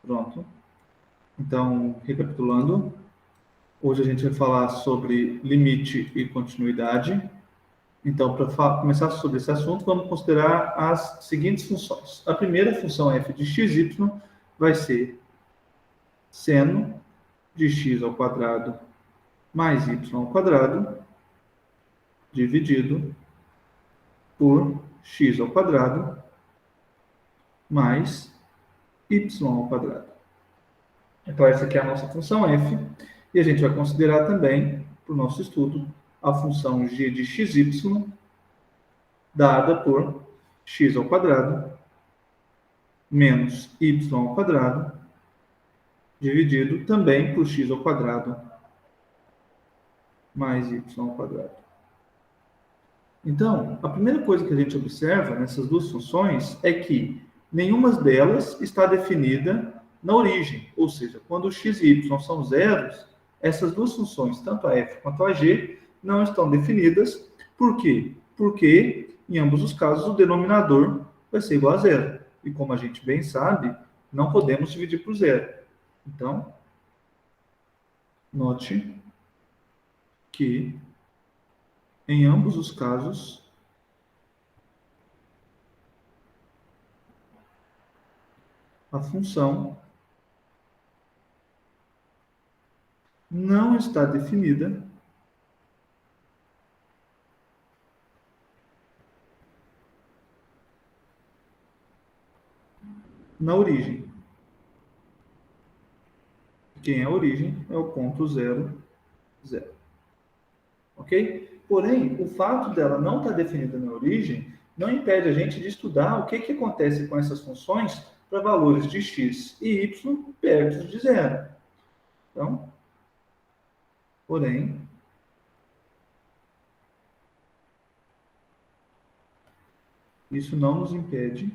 Pronto. Então, recapitulando, hoje a gente vai falar sobre limite e continuidade. Então, para começar sobre esse assunto, vamos considerar as seguintes funções. A primeira função f de xy vai ser seno de x ao quadrado mais y ao quadrado dividido por x ao quadrado mais y ao quadrado. Então, essa aqui é a nossa função f, e a gente vai considerar também, para o nosso estudo, a função g de xy dada por x ao quadrado menos y ao quadrado dividido também por x ao quadrado mais y ao quadrado. Então, a primeira coisa que a gente observa nessas duas funções é que nenhuma delas está definida na origem, ou seja, quando x e y são zeros, essas duas funções, tanto a f quanto a g, não estão definidas. Por quê? Porque, em ambos os casos, o denominador vai ser igual a zero. E como a gente bem sabe, não podemos dividir por zero. Então, note que, em ambos os casos, a função não está definida na origem. Quem é a origem é o ponto 0, 0. Ok? Porém, o fato dela não estar definida na origem não impede a gente de estudar o que acontece com essas funções para valores de x e y perto de zero. Então, porém, isso não nos impede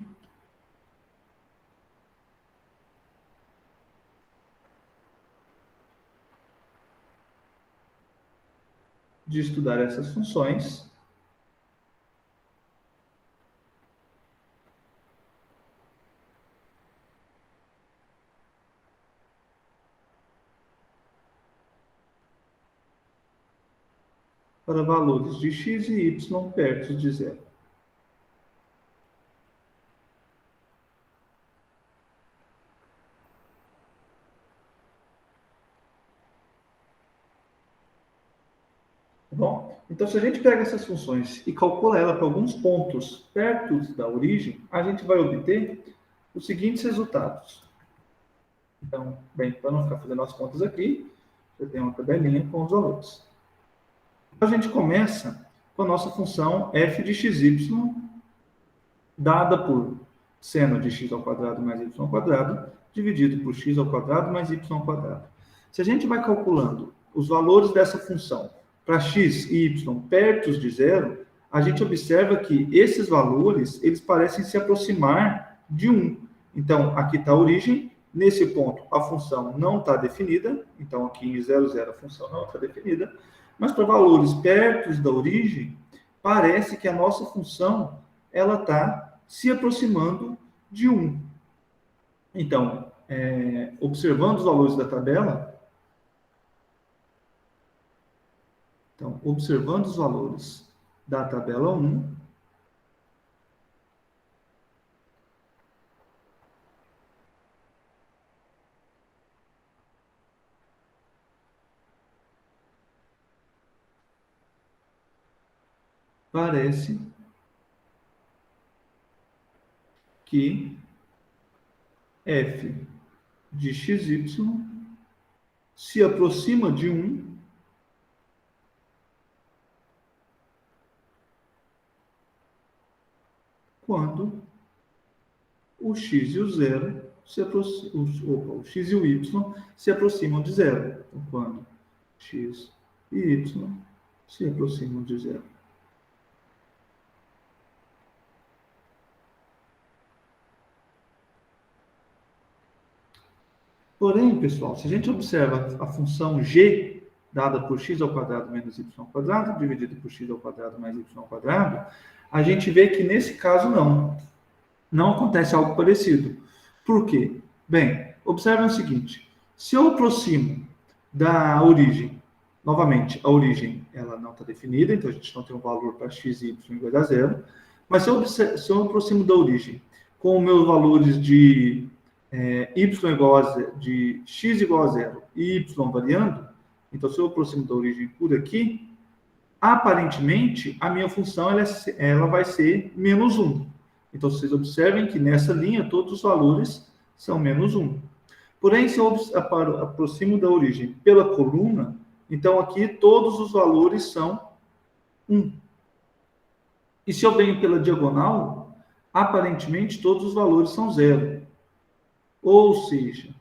de estudar essas funções para valores de x e y perto de zero. Bom, então se a gente pega essas funções e calcula ela para alguns pontos perto da origem, a gente vai obter os seguintes resultados. Então, bem, para não ficar fazendo as contas aqui, eu tenho uma tabelinha com os valores. Então, a gente começa com a nossa função f de xy dada por seno de x ao quadrado mais y ao quadrado dividido por x ao quadrado mais y ao quadrado. Se a gente vai calculando os valores dessa função para x e y perto de zero, a gente observa que esses valores, eles parecem se aproximar de 1. Então, aqui está a origem. Nesse ponto, a função não está definida. Então, aqui em 0, 0, a função não está definida. Mas para valores perto da origem, parece que a nossa função ela está se aproximando de 1. Então, observando os valores da tabela, então, observando os valores da tabela 1, parece que f de xy se aproxima de 1 quando o x e o zero o x e o y se aproximam de zero. Então, quando x e y se aproximam de zero. Porém, pessoal, se a gente observa a função g dada por x ao quadrado menos y ao quadrado, dividido por x ao quadrado mais y ao quadrado, a gente vê que nesse caso não acontece algo parecido. Por quê? Bem, observem o seguinte, se eu aproximo da origem, novamente, a origem ela não está definida, então a gente não tem um valor para x e y igual a zero, mas se eu aproximo da origem com meus valores de y igual a zero, de x igual a zero e y variando, então se eu aproximo da origem por aqui, aparentemente a minha função ela vai ser menos 1. Então vocês observem que nessa linha todos os valores são menos 1. Porém, se eu aproximo da origem pela coluna, então aqui todos os valores são 1. E se eu venho pela diagonal, aparentemente todos os valores são 0. Ou seja,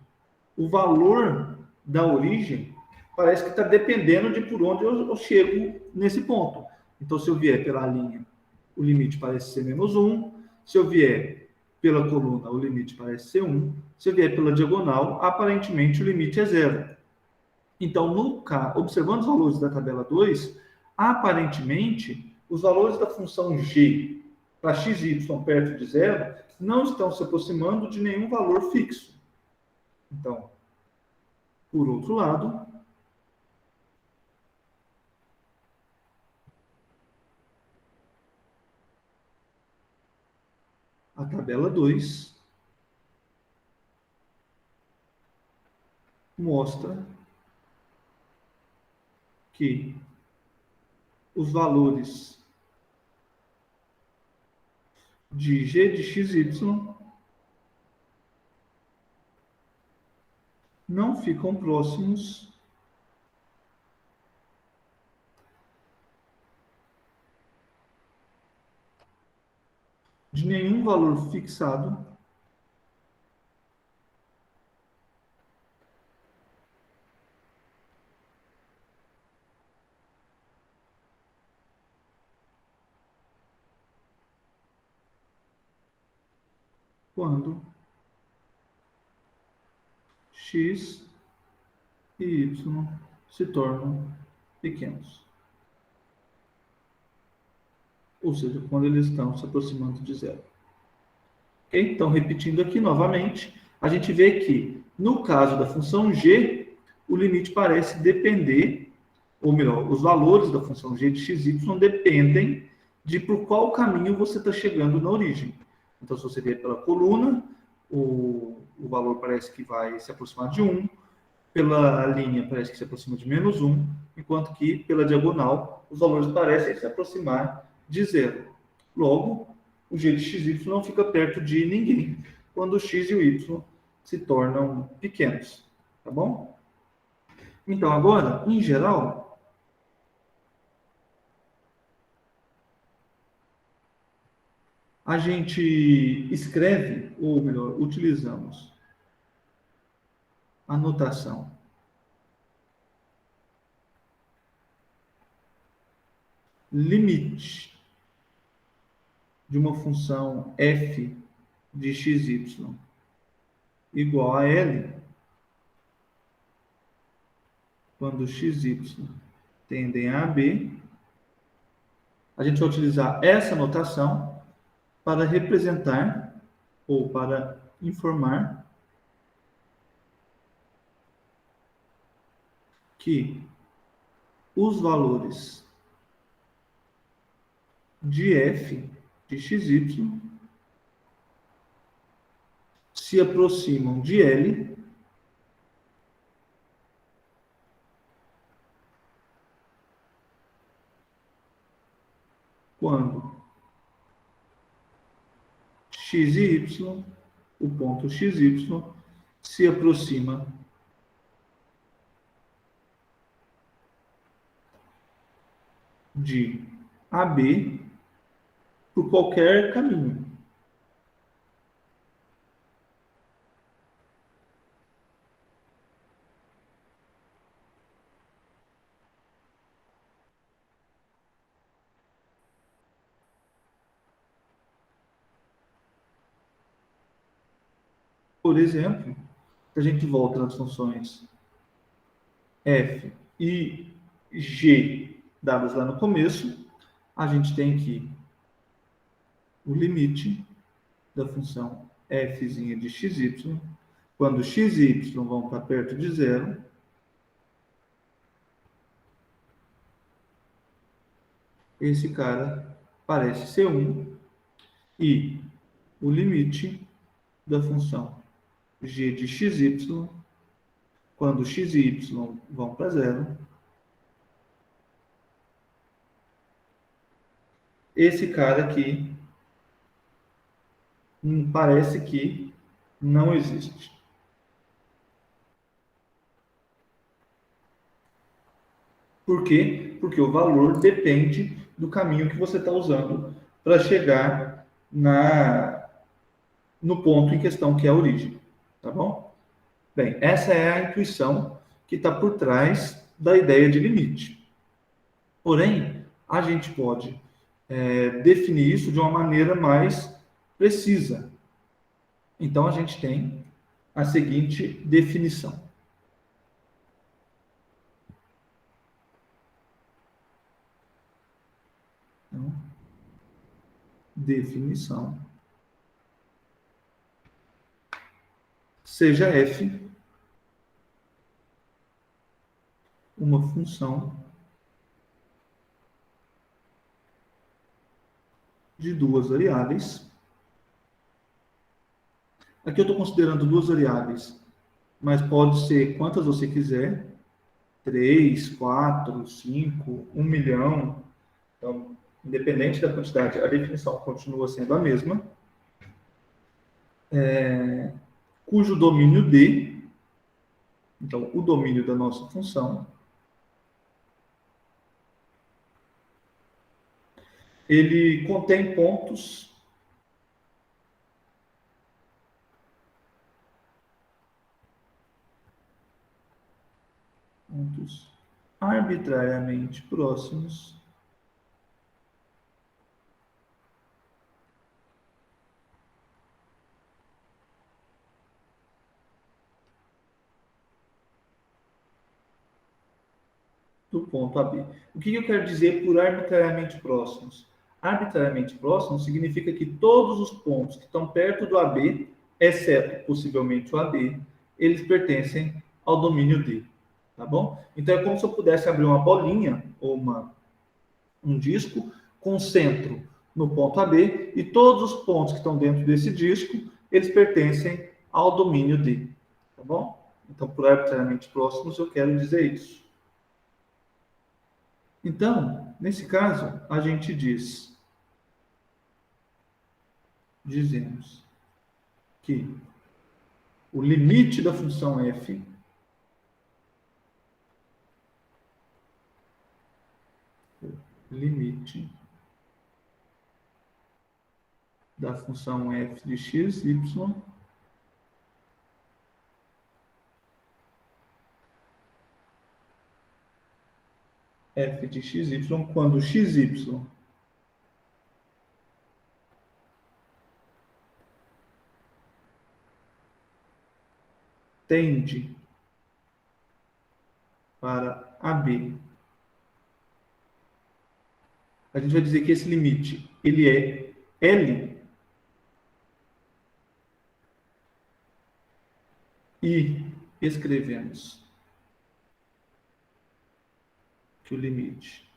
o valor da origem parece que está dependendo de por onde eu chego nesse ponto. Então, se eu vier pela linha, o limite parece ser menos 1. Se eu vier pela coluna, o limite parece ser 1. Se eu vier pela diagonal, aparentemente o limite é 0. Então, observando os valores da tabela 2, aparentemente, os valores da função g para x e y perto de 0 não estão se aproximando de nenhum valor fixo. Então, por outro lado, a tabela 2 mostra que os valores de g de xy não ficam próximos de nenhum valor fixado quando x e y se tornam pequenos. Ou seja, quando eles estão se aproximando de 0. Okay? Então, repetindo aqui novamente, a gente vê que, no caso da função g, o limite parece depender, ou melhor, os valores da função g de x, y dependem de por qual caminho você está chegando na origem. Então, se você vier pela coluna, o valor parece que vai se aproximar de 1, pela linha parece que se aproxima de menos 1, enquanto que pela diagonal os valores parecem se aproximar de 0. Logo, o g de xy não fica perto de ninguém quando o x e o y se tornam pequenos. Tá bom? Então, agora, em geral, a gente escreve, ou melhor, utilizamos a notação limite de uma função f de xy igual a L, quando x e y tendem a B, a gente vai utilizar essa notação para representar ou para informar que os valores de f de xy se aproximam de L quando x e y, o ponto xy, se aproxima de AB por qualquer caminho. Por exemplo, se a gente volta nas funções f e g dadas lá no começo, a gente tem aqui o limite da função f de xy Quando x e y vão para perto de zero, esse cara parece ser 1 e o limite da função g de xy, quando x e y vão para zero, esse cara aqui parece que não existe. Por quê? Porque o valor depende do caminho que você está usando para chegar no ponto em questão, que é a origem. Tá bom? Bem, essa é a intuição que está por trás da ideia de limite. Porém, a gente pode definir isso de uma maneira mais precisa. Então, a gente tem a seguinte definição. Então, definição. Seja f uma função de duas variáveis. Aqui eu estou considerando duas variáveis, mas pode ser quantas você quiser. 3, 4, 5, 1 milhão. Então, independente da quantidade, a definição continua sendo a mesma. Cujo domínio D, então, o domínio da nossa função, ele contém pontos arbitrariamente próximos do ponto AB. O que eu quero dizer por arbitrariamente próximos? Arbitrariamente próximos significa que todos os pontos que estão perto do AB, exceto possivelmente o AB, eles pertencem ao domínio D. Tá bom? Então é como se eu pudesse abrir uma bolinha ou um disco com centro no ponto AB e todos os pontos que estão dentro desse disco, eles pertencem ao domínio D. Tá bom? Então, por arbitrariamente próximos, eu quero dizer isso. Então, nesse caso, a gente dizemos que o limite da função f limite da função f de x, y, f de x, y, quando x, y tende para AB. A gente vai dizer que esse limite, ele é L e escrevemos que o limite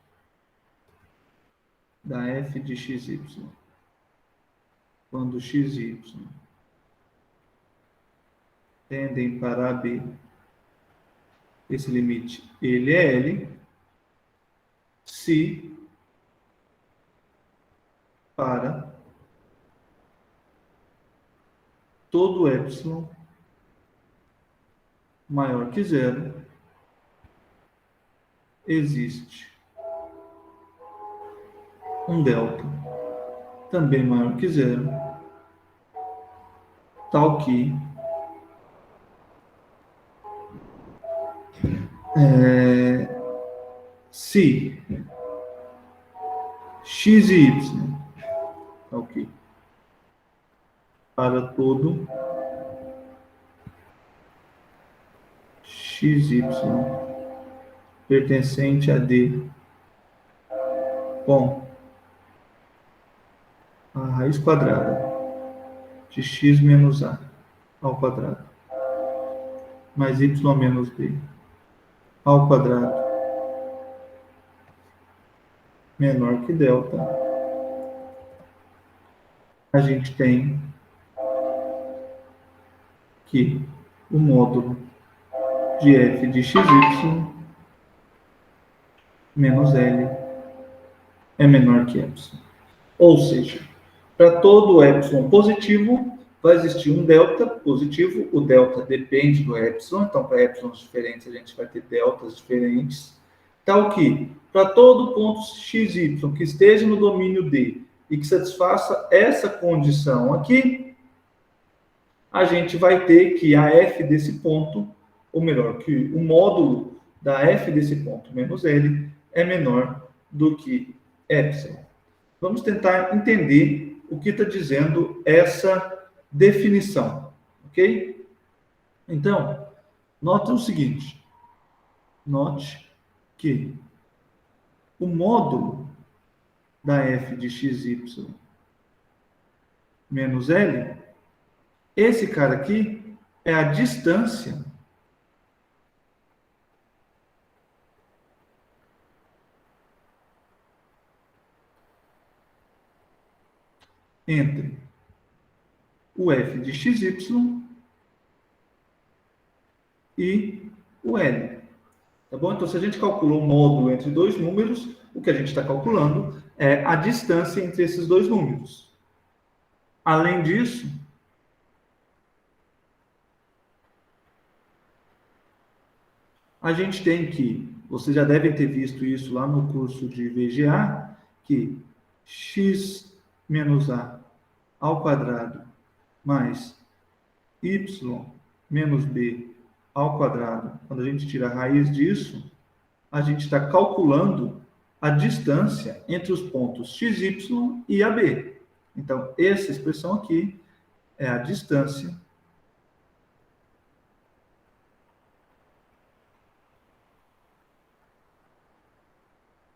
da f de xy, quando xy tendem para AB, esse limite, ele é L, se para todo epsilon maior que zero, existe um delta também maior que zero, tal que se x e y, tal que para todo xy pertencente a D com a raiz quadrada de x menos a ao quadrado mais y menos b ao quadrado menor que delta, a gente tem que o módulo de f de xy menos L é menor que epsilon. Ou seja, para todo epsilon positivo, vai existir um delta positivo. O delta depende do epsilon, então para epsilons diferentes a gente vai ter deltas diferentes. Tal que, para todo ponto xy que esteja no domínio D e que satisfaça essa condição aqui, a gente vai ter que a f desse ponto, ou melhor, que o módulo da f desse ponto menos L é menor do que epsilon. Vamos tentar entender o que está dizendo essa definição, ok? Então, note o seguinte, note que o módulo da f de xy menos L, esse cara aqui é a distância entre o f de xy e o L. Tá bom? Então, se a gente calculou o módulo entre dois números, o que a gente está calculando é a distância entre esses dois números. Além disso, a gente tem que, vocês já devem ter visto isso lá no curso de VGA, que x menos a ao quadrado mais y menos b ao quadrado, quando a gente tira a raiz disso, a gente está calculando a distância entre os pontos xy e AB. Então, essa expressão aqui é a distância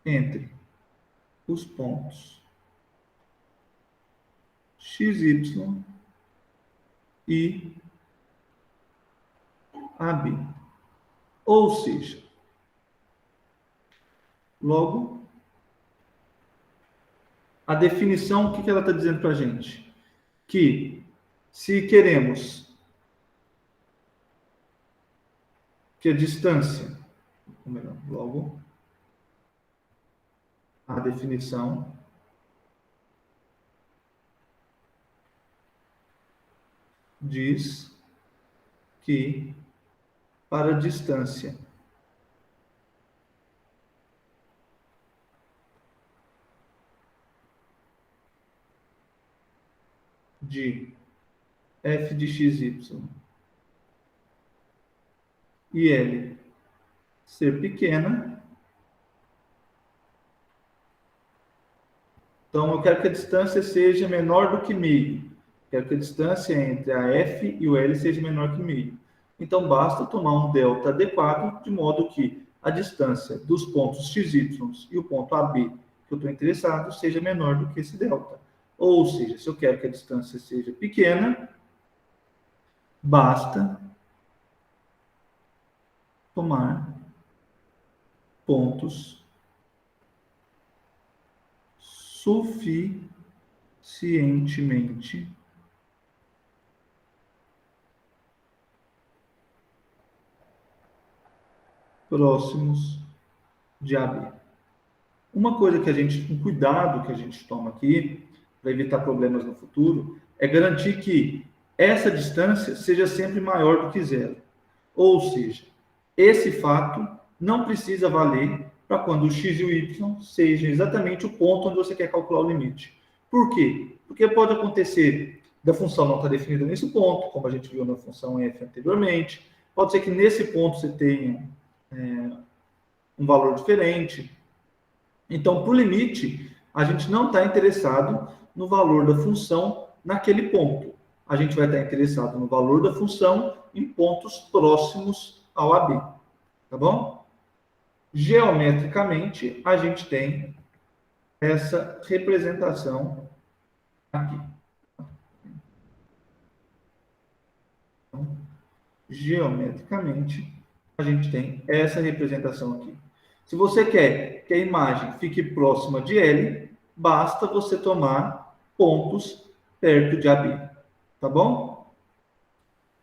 entre os pontos xy e AB. Ou seja, logo, a definição, o que ela está dizendo para a gente? Que se queremos que a distância, ou melhor, logo, a definição diz que para a distância de f de xy e L ser pequena, então eu quero que a distância seja menor do que meio. Quero que a distância entre a f e o L seja menor que meio. Então basta tomar um delta adequado, de modo que a distância dos pontos xy e o ponto AB que eu estou interessado seja menor do que esse delta. Ou seja, se eu quero que a distância seja pequena, basta tomar pontos suficientemente próximos de AB. Uma coisa que a gente, um cuidado que a gente toma aqui, para evitar problemas no futuro, é garantir que essa distância seja sempre maior do que zero. Ou seja, esse fato não precisa valer para quando o x e o y sejam exatamente o ponto onde você quer calcular o limite. Por quê? Porque pode acontecer da função não estar definida nesse ponto, como a gente viu na função f anteriormente. Pode ser que nesse ponto você tenha um valor diferente. Então, para o limite, a gente não está interessado no valor da função naquele ponto. A gente vai estar interessado no valor da função em pontos próximos ao AB. Tá bom? Geometricamente, a gente tem essa representação aqui. Então, geometricamente, a gente tem essa representação aqui. Se você quer que a imagem fique próxima de L, basta você tomar pontos perto de AB. Tá bom?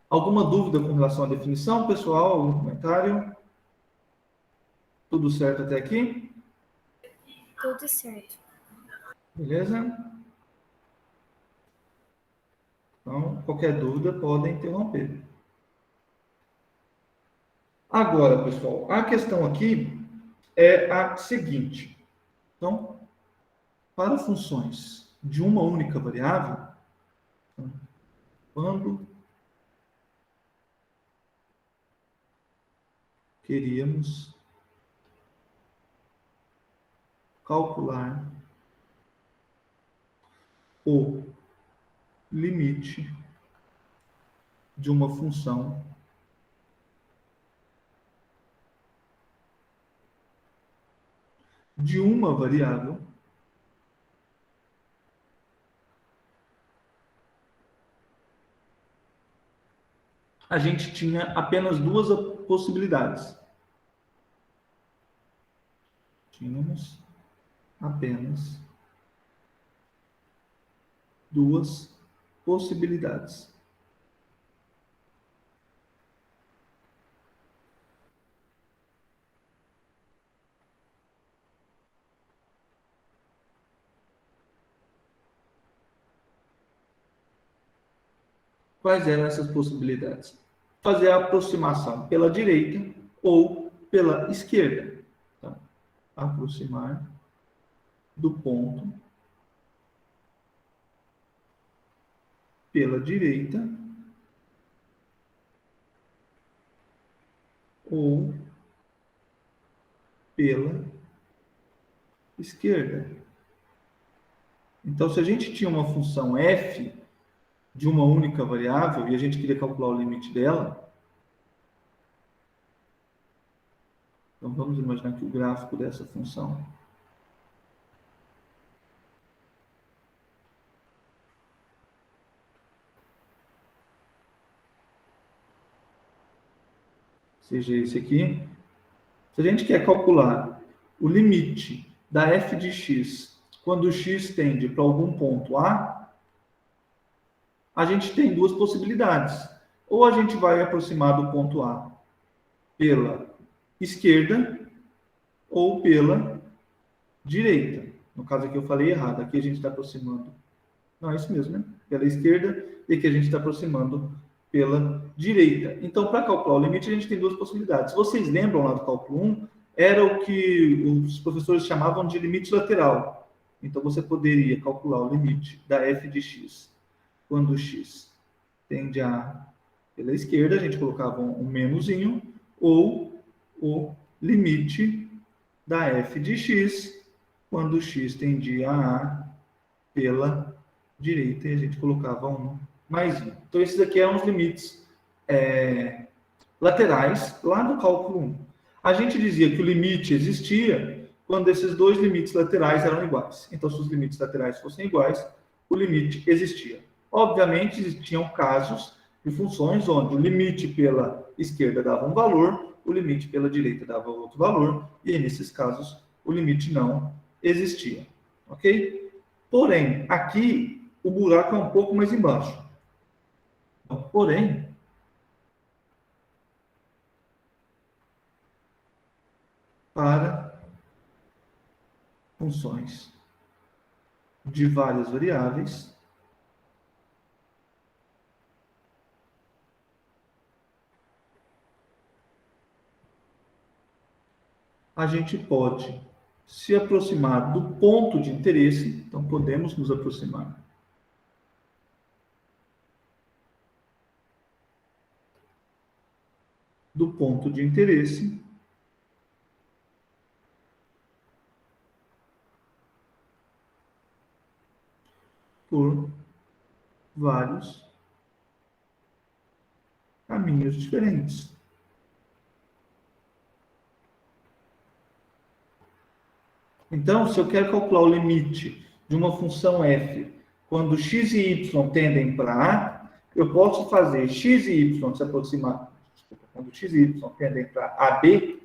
Alguma dúvida com relação à definição, pessoal? Algum comentário? Tudo certo até aqui? Tudo certo. Beleza? Então, qualquer dúvida, podem interromper. Agora, pessoal, a questão aqui é a seguinte. Então, para funções de uma única variável, quando queríamos calcular o limite de uma função de uma variável, a gente tinha apenas duas possibilidades. Tínhamos apenas duas possibilidades. Quais eram essas possibilidades? Fazer a aproximação pela direita ou pela esquerda. Então, aproximar do ponto pela direita ou pela esquerda. Então, se a gente tinha uma função f de uma única variável e a gente queria calcular o limite dela, então vamos imaginar que o gráfico dessa função seja esse aqui. Se a gente quer calcular o limite da f de x quando x tende para algum ponto a gente tem duas possibilidades. Ou a gente vai aproximar do ponto A pela esquerda ou pela direita. No caso aqui eu falei errado. Aqui a gente está aproximando. Não, é isso mesmo, né? Pela esquerda, e aqui a gente está aproximando pela direita. Então, para calcular o limite, a gente tem duas possibilidades. Vocês lembram lá do cálculo 1? Era o que os professores chamavam de limite lateral. Então, você poderia calcular o limite da f de x quando x tende a pela esquerda, a gente colocava um menuzinho, ou o limite da f de x quando x tendia a pela direita, e a gente colocava um maisinho. Então, esses aqui eram os limites laterais lá do cálculo 1. A gente dizia que o limite existia quando esses dois limites laterais eram iguais. Então, se os limites laterais fossem iguais, o limite existia. Obviamente, existiam casos de funções onde o limite pela esquerda dava um valor, o limite pela direita dava outro valor, e nesses casos o limite não existia. Ok? Porém, aqui o buraco é um pouco mais embaixo. Porém, para funções de várias variáveis, a gente pode se aproximar do ponto de interesse, então podemos nos aproximar do ponto de interesse por vários caminhos diferentes. Então, se eu quero calcular o limite de uma função f quando x e y tendem para a, eu posso fazer x e y se aproximar quando x e y tendem para AB,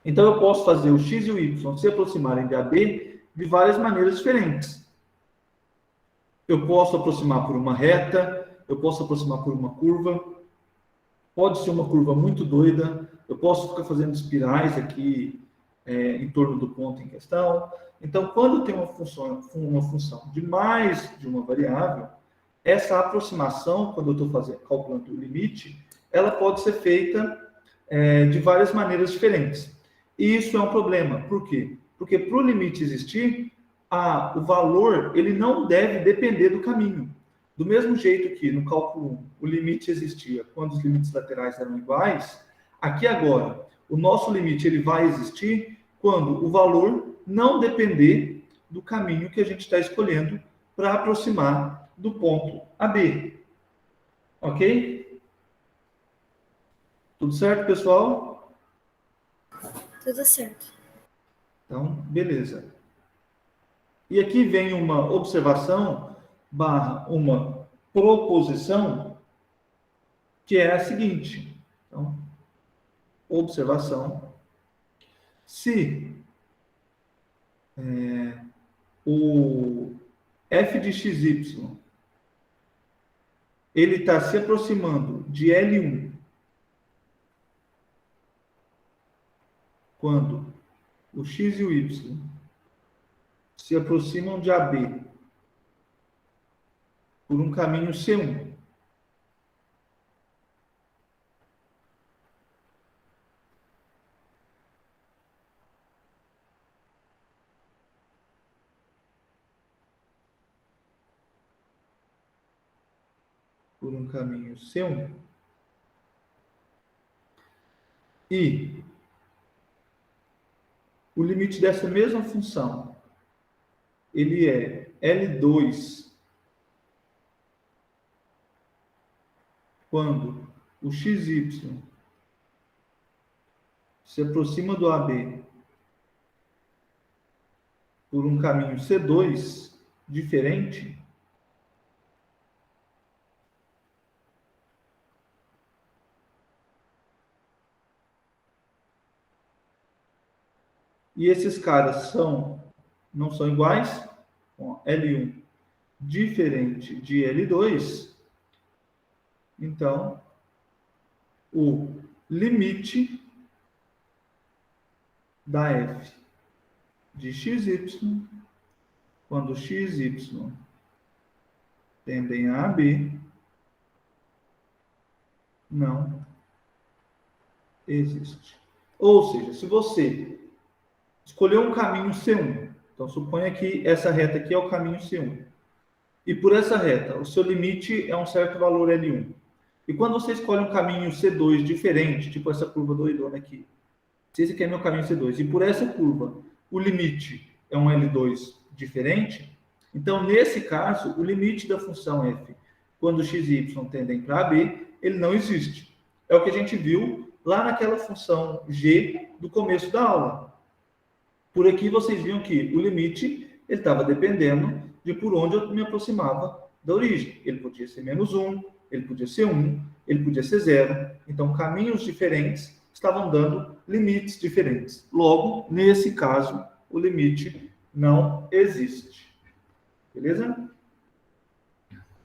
então eu posso fazer o x e o y se aproximarem de AB de várias maneiras diferentes. Eu posso aproximar por uma reta, eu posso aproximar por uma curva, pode ser uma curva muito doida, eu posso ficar fazendo espirais aqui em torno do ponto em questão. Então, quando tem uma função de mais de uma variável, essa aproximação, quando eu estou calculando o limite, ela pode ser feita de várias maneiras diferentes. E isso é um problema. Por quê? Porque para o limite existir, o valor ele não deve depender do caminho. Do mesmo jeito que no cálculo 1 o limite existia quando os limites laterais eram iguais, aqui agora o nosso limite ele vai existir quando o valor não depender do caminho que a gente está escolhendo para aproximar do ponto AB. Ok? Tudo certo, pessoal? Tudo certo. Então, beleza. E aqui vem uma observação / uma proposição que é a seguinte. Então, observação. Se o f de xy ele está se aproximando de L1 quando o x e o y se aproximam de AB por um caminho C1. Por um caminho C1. E o limite dessa mesma função, ele é L2 quando o XY se aproxima do AB por um caminho C2 diferente, e esses caras não são iguais, L1 diferente de L2, então o limite da f de xy, quando x e y tendem a AB, não existe. Ou seja, se você escolheu um caminho C1, então suponha que essa reta aqui é o caminho C1, e por essa reta o seu limite é um certo valor L1. E quando você escolhe um caminho C2 diferente, tipo essa curva doidona aqui, se esse aqui é meu caminho C2, e por essa curva o limite é um L2 diferente, então nesse caso o limite da função f, quando x e y tendem para AB, ele não existe. É o que a gente viu lá naquela função g do começo da aula. Por aqui vocês viram que o limite ele estava dependendo de por onde eu me aproximava da origem. Ele podia ser -1, ele podia ser 1, ele podia ser 0. Então, caminhos diferentes estavam dando limites diferentes. Logo, nesse caso, o limite não existe. Beleza?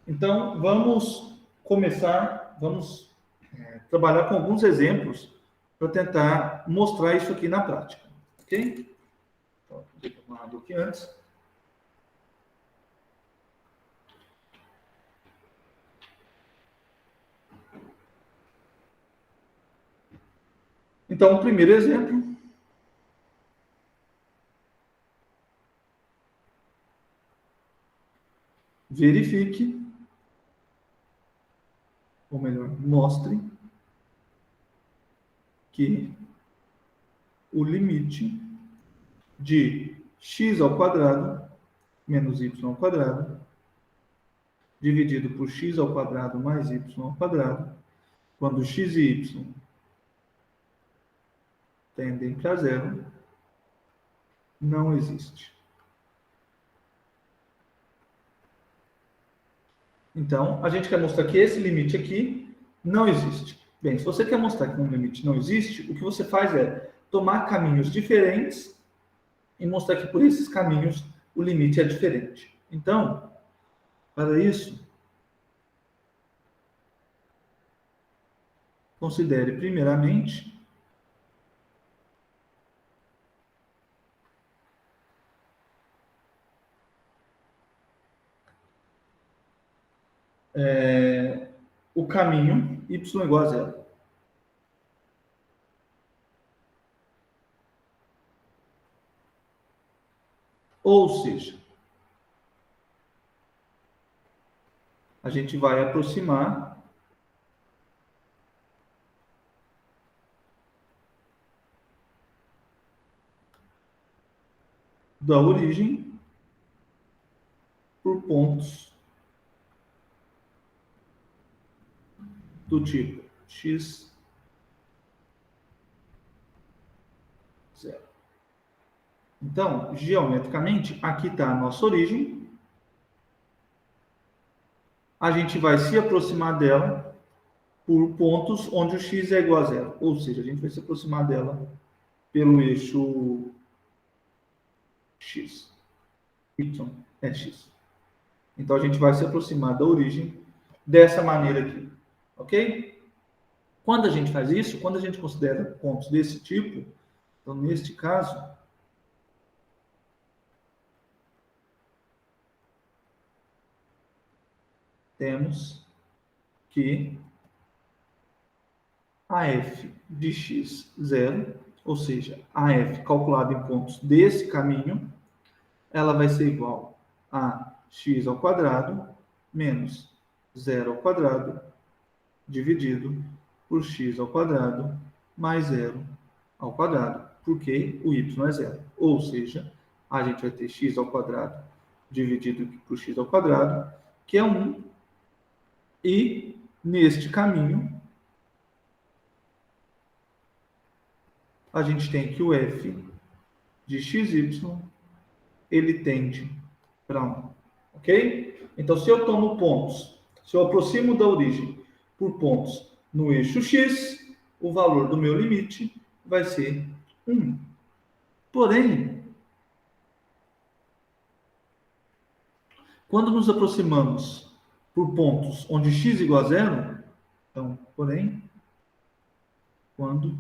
Então, vamos começar, trabalhar com alguns exemplos para tentar mostrar isso aqui na prática. Ok? Então, vou tomar água aqui antes. Então, o primeiro exemplo. Verifique, ou melhor, mostre que o limite de x ao quadrado menos y ao quadrado dividido por x ao quadrado mais y ao quadrado, quando x e y tendem para zero, não existe. Então, a gente quer mostrar que esse limite aqui não existe. Bem, se você quer mostrar que um limite não existe, o que você faz é tomar caminhos diferentes e mostrar que por esses caminhos o limite é diferente. Então, para isso, considere primeiramente o caminho y igual a zero. Ou seja, a gente vai aproximar da origem por pontos do tipo x, 0. Então, geometricamente, aqui está a nossa origem. A gente vai se aproximar dela por pontos onde o x é igual a zero. Ou seja, a gente vai se aproximar dela pelo eixo x. Y é x. Então, a gente vai se aproximar da origem dessa maneira aqui. Ok? Quando a gente faz isso, quando a gente considera pontos desse tipo, então, neste caso, temos que a f de x0, ou seja, a f calculada em pontos desse caminho, ela vai ser igual a x ao quadrado menos 0 ao quadrado dividido por x ao quadrado mais 0 ao quadrado, porque o y é zero. Ou seja, a gente vai ter x ao quadrado dividido por x ao quadrado, que é 1, e neste caminho a gente tem que o f de xy ele tende para 1. Ok? Então, se eu tomo pontos, se eu aproximo da origem por pontos no eixo x, o valor do meu limite vai ser 1. Porém, quando nos aproximamos por pontos onde x é igual a zero, então, porém, quando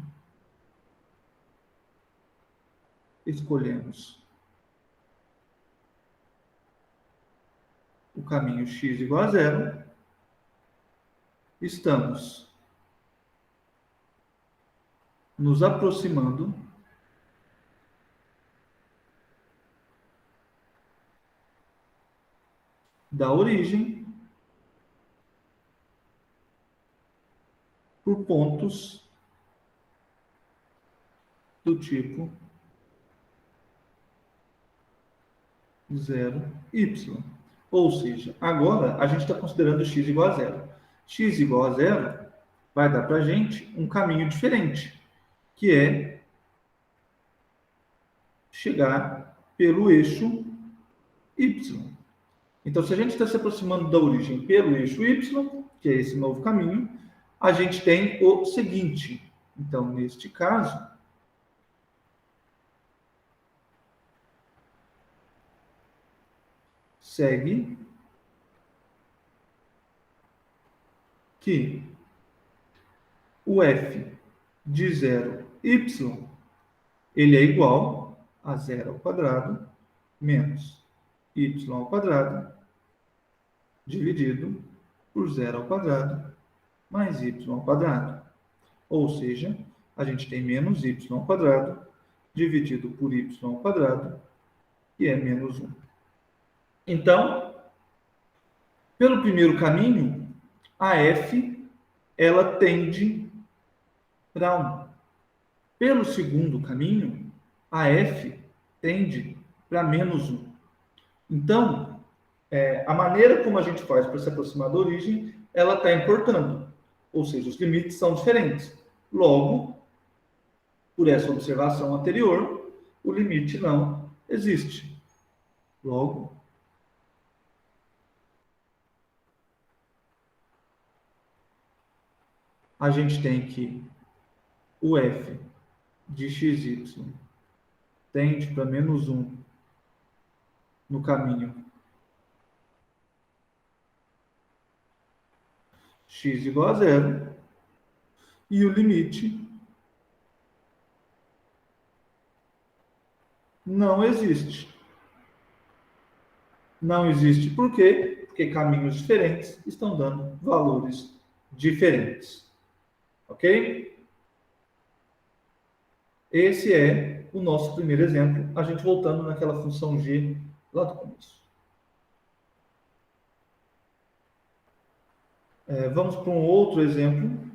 escolhemos o caminho x igual a zero, estamos nos aproximando da origem por pontos do tipo 0y. Ou seja, agora a gente está considerando x igual a zero. X igual a zero vai dar para a gente um caminho diferente, que é chegar pelo eixo y. Então, se a gente está se aproximando da origem pelo eixo y, que é esse novo caminho, a gente tem o seguinte. Então, neste caso, segue que o f de 0y ele é igual a 0 ao quadrado menos y ao quadrado dividido por 0 ao quadrado mais y ao quadrado. Ou seja, a gente tem menos y ao quadrado dividido por y ao quadrado, que é menos 1. Então, pelo primeiro caminho, a f ela tende para 1. Pelo segundo caminho, a f tende para menos 1. Então, a maneira como a gente faz para se aproximar da origem, ela está importando. Ou seja, os limites são diferentes. Logo, por essa observação anterior, o limite não existe. Logo, a gente tem que o f de xy tende para -1 no caminho x igual a zero, e o limite não existe. Não existe por quê? Porque caminhos diferentes estão dando valores diferentes. Ok? Esse é o nosso primeiro exemplo, a gente voltando naquela função g lá do começo. Vamos para um outro exemplo.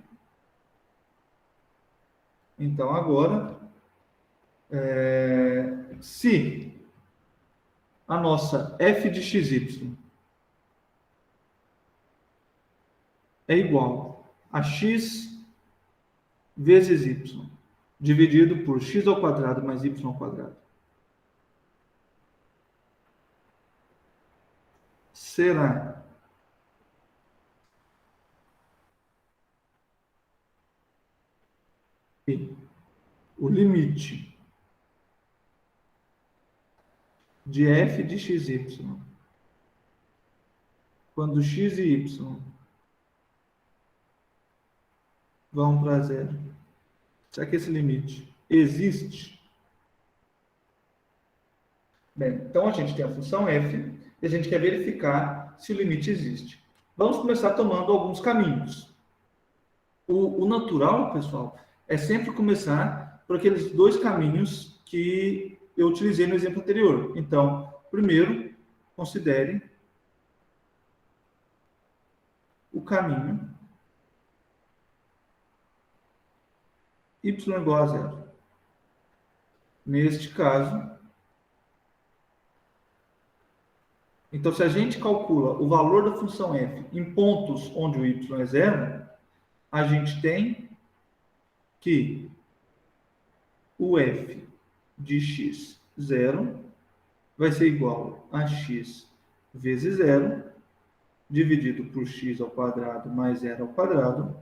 Então, agora, se a nossa f de xy é igual a x vezes y, dividido por x ao quadrado mais y ao quadrado, será que o limite de f de xy, quando x e y vão para zero, será que esse limite existe? Bem, então a gente tem a função f e a gente quer verificar se o limite existe. Vamos começar tomando alguns caminhos. O natural, pessoal, é sempre começar por aqueles dois caminhos que eu utilizei no exemplo anterior. Então, primeiro, considere o caminho y igual a zero. Neste caso, então, se a gente calcula o valor da função f em pontos onde o y é zero, a gente tem que o f de x zero vai ser igual a x vezes zero, dividido por x ao quadrado mais zero ao quadrado.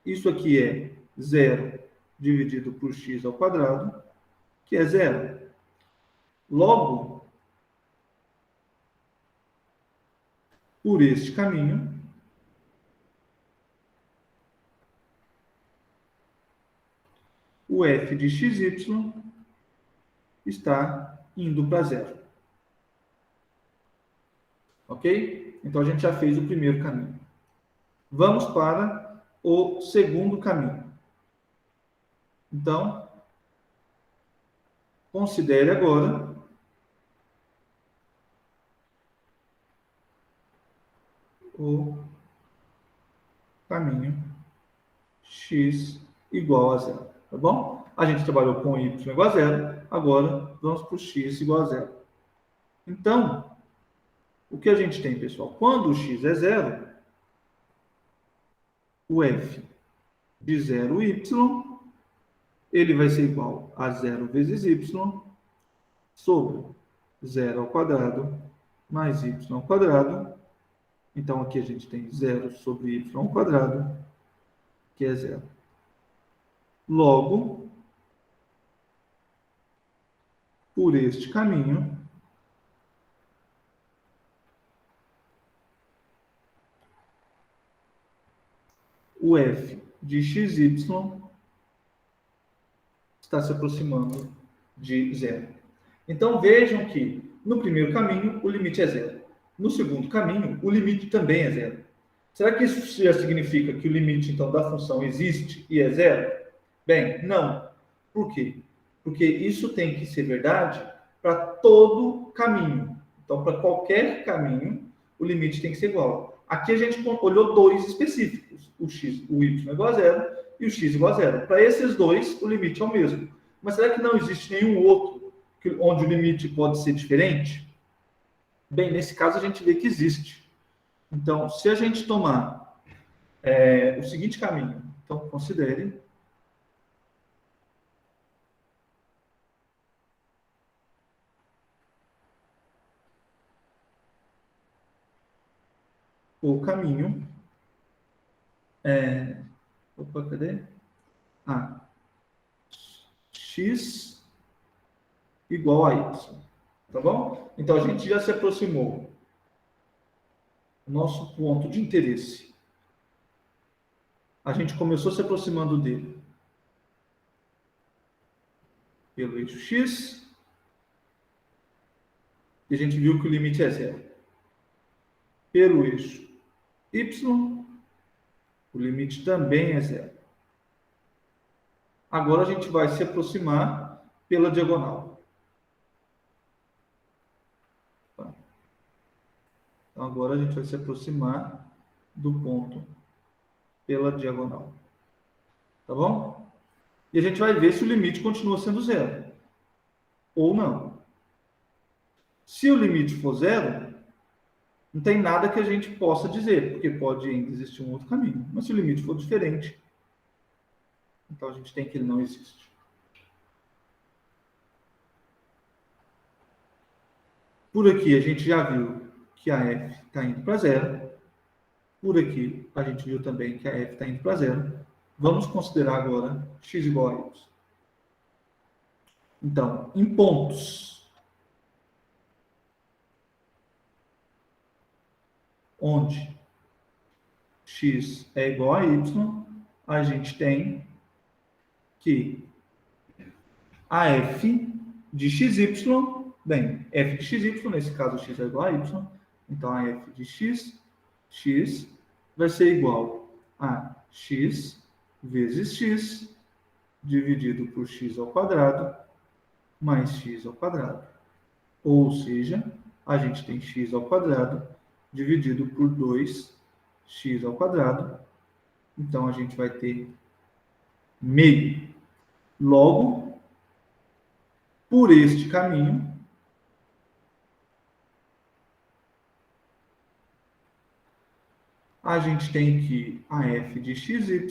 Isso aqui é zero dividido por x ao quadrado, que é zero. Logo, por este caminho, o f de xy está indo para zero. Ok? Então, a gente já fez o primeiro caminho. Vamos para o segundo caminho. Então, considere agora o caminho x igual a zero, tá bom? A gente trabalhou com y igual a zero, agora vamos para o x igual a zero. Então, o que a gente tem, pessoal? Quando o x é zero, o f de 0y, ele vai ser igual a 0 vezes y sobre 0 ao quadrado mais y ao quadrado. Então, aqui a gente tem 0 sobre y ao quadrado, que é zero. Logo, por este caminho, o f de xy está se aproximando de zero. Então, vejam que no primeiro caminho o limite é zero. No segundo caminho, o limite também é zero. Será que isso já significa que o limite, então, da função existe e é zero? Bem, não. Por quê? Porque isso tem que ser verdade para todo caminho. Então, para qualquer caminho, o limite tem que ser igual. Aqui a gente olhou dois específicos, o y igual a zero e o x igual a zero. Para esses dois, o limite é o mesmo. Mas será que não existe nenhum outro onde o limite pode ser diferente? Bem, nesse caso a gente vê que existe. Então, se a gente tomar o seguinte caminho, então considere o caminho Opa, cadê? X igual a Y. Tá bom? Então, a gente já se aproximou. Nosso ponto de interesse. A gente começou se aproximando dele pelo eixo X. E a gente viu que o limite é zero. Pelo eixo Y, o limite também é zero. Agora a gente vai se aproximar pela diagonal. Então, agora a gente vai se aproximar do ponto pela diagonal. Tá bom? E a gente vai ver se o limite continua sendo zero. Ou não. Se o limite for zero, não tem nada que a gente possa dizer, porque pode ainda existir um outro caminho. Mas se o limite for diferente, então a gente tem que ele não existe. Por aqui a gente já viu que a f está indo para zero. Por aqui a gente viu também que a f está indo para zero. Vamos considerar agora x igual a y. Então, em pontos onde x é igual a y, a gente tem que a f de xy, bem, f de xy, nesse caso x é igual a y, então a f de x vai ser igual a x vezes x dividido por x ao quadrado mais x ao quadrado. Ou seja, a gente tem x ao quadrado dividido por 2x ao quadrado. Então, a gente vai ter meio. Logo, por este caminho, a gente tem que a f de xy está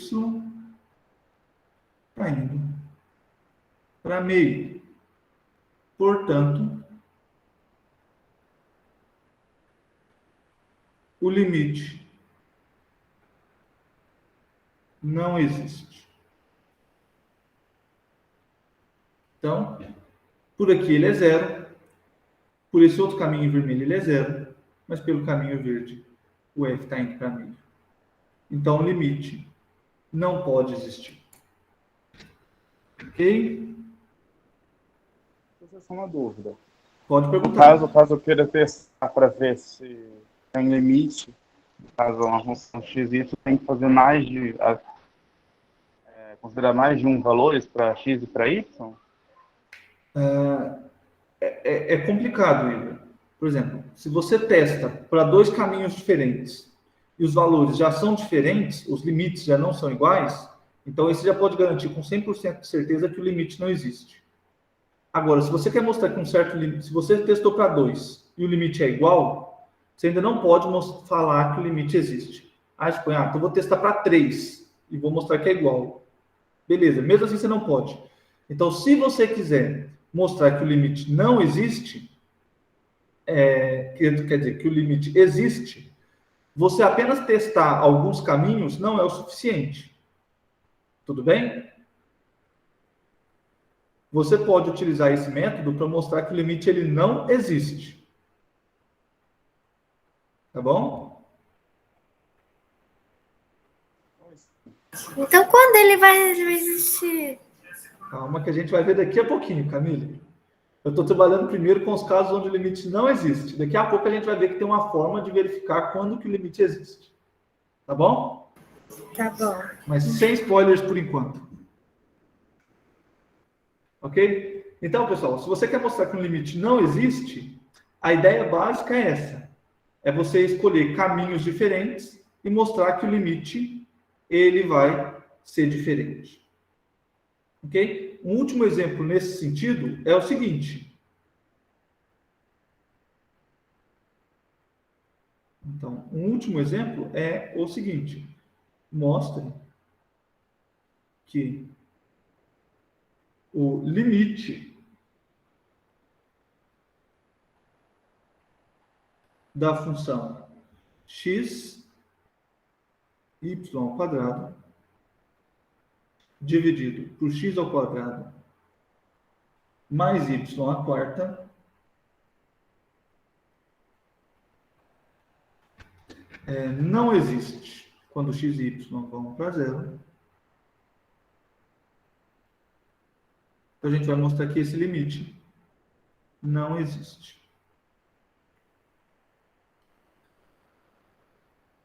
indo para meio. Portanto, o limite não existe. Então, por aqui ele é zero, por esse outro caminho vermelho ele é zero, mas pelo caminho verde o f está indo para meio. Então, o limite não pode existir. Ok? Essa é uma dúvida. Pode perguntar. Caso eu queira testar para ver se tem limite, caso uma função x e y tem que fazer mais de considerar mais de um valores para x e para y? É complicado, Igor. Por exemplo, se você testa para dois caminhos diferentes e os valores já são diferentes, os limites já não são iguais, então esse já pode garantir com 100% de certeza que o limite não existe. Agora, se você quer mostrar que um certo limite, se você testou para 2 e o limite é igual, você ainda não pode falar que o limite existe. Então eu vou testar para 3 e vou mostrar que é igual. Beleza, mesmo assim você não pode. Então, se você quiser mostrar que o limite não existe, quer dizer, que o limite existe, você apenas testar alguns caminhos não é o suficiente. Tudo bem? Você pode utilizar esse método para mostrar que o limite ele não existe. Tá bom? Então, quando ele vai existir? Calma que a gente vai ver daqui a pouquinho, Camille. Eu estou trabalhando primeiro com os casos onde o limite não existe. Daqui a pouco a gente vai ver que tem uma forma de verificar quando que o limite existe. Tá bom? Tá bom. Mas sem spoilers por enquanto. Ok? Então, pessoal, se você quer mostrar que um limite não existe, a ideia básica é essa. É você escolher caminhos diferentes e mostrar que o limite ele vai ser diferente. Ok? Um último exemplo nesse sentido é o seguinte. Então, um último exemplo é o seguinte. Mostre que o limite da função x, y ao quadrado dividido por x ao quadrado mais y à quarta não existe quando x e y vão para zero. Então, a gente vai mostrar que esse limite não existe.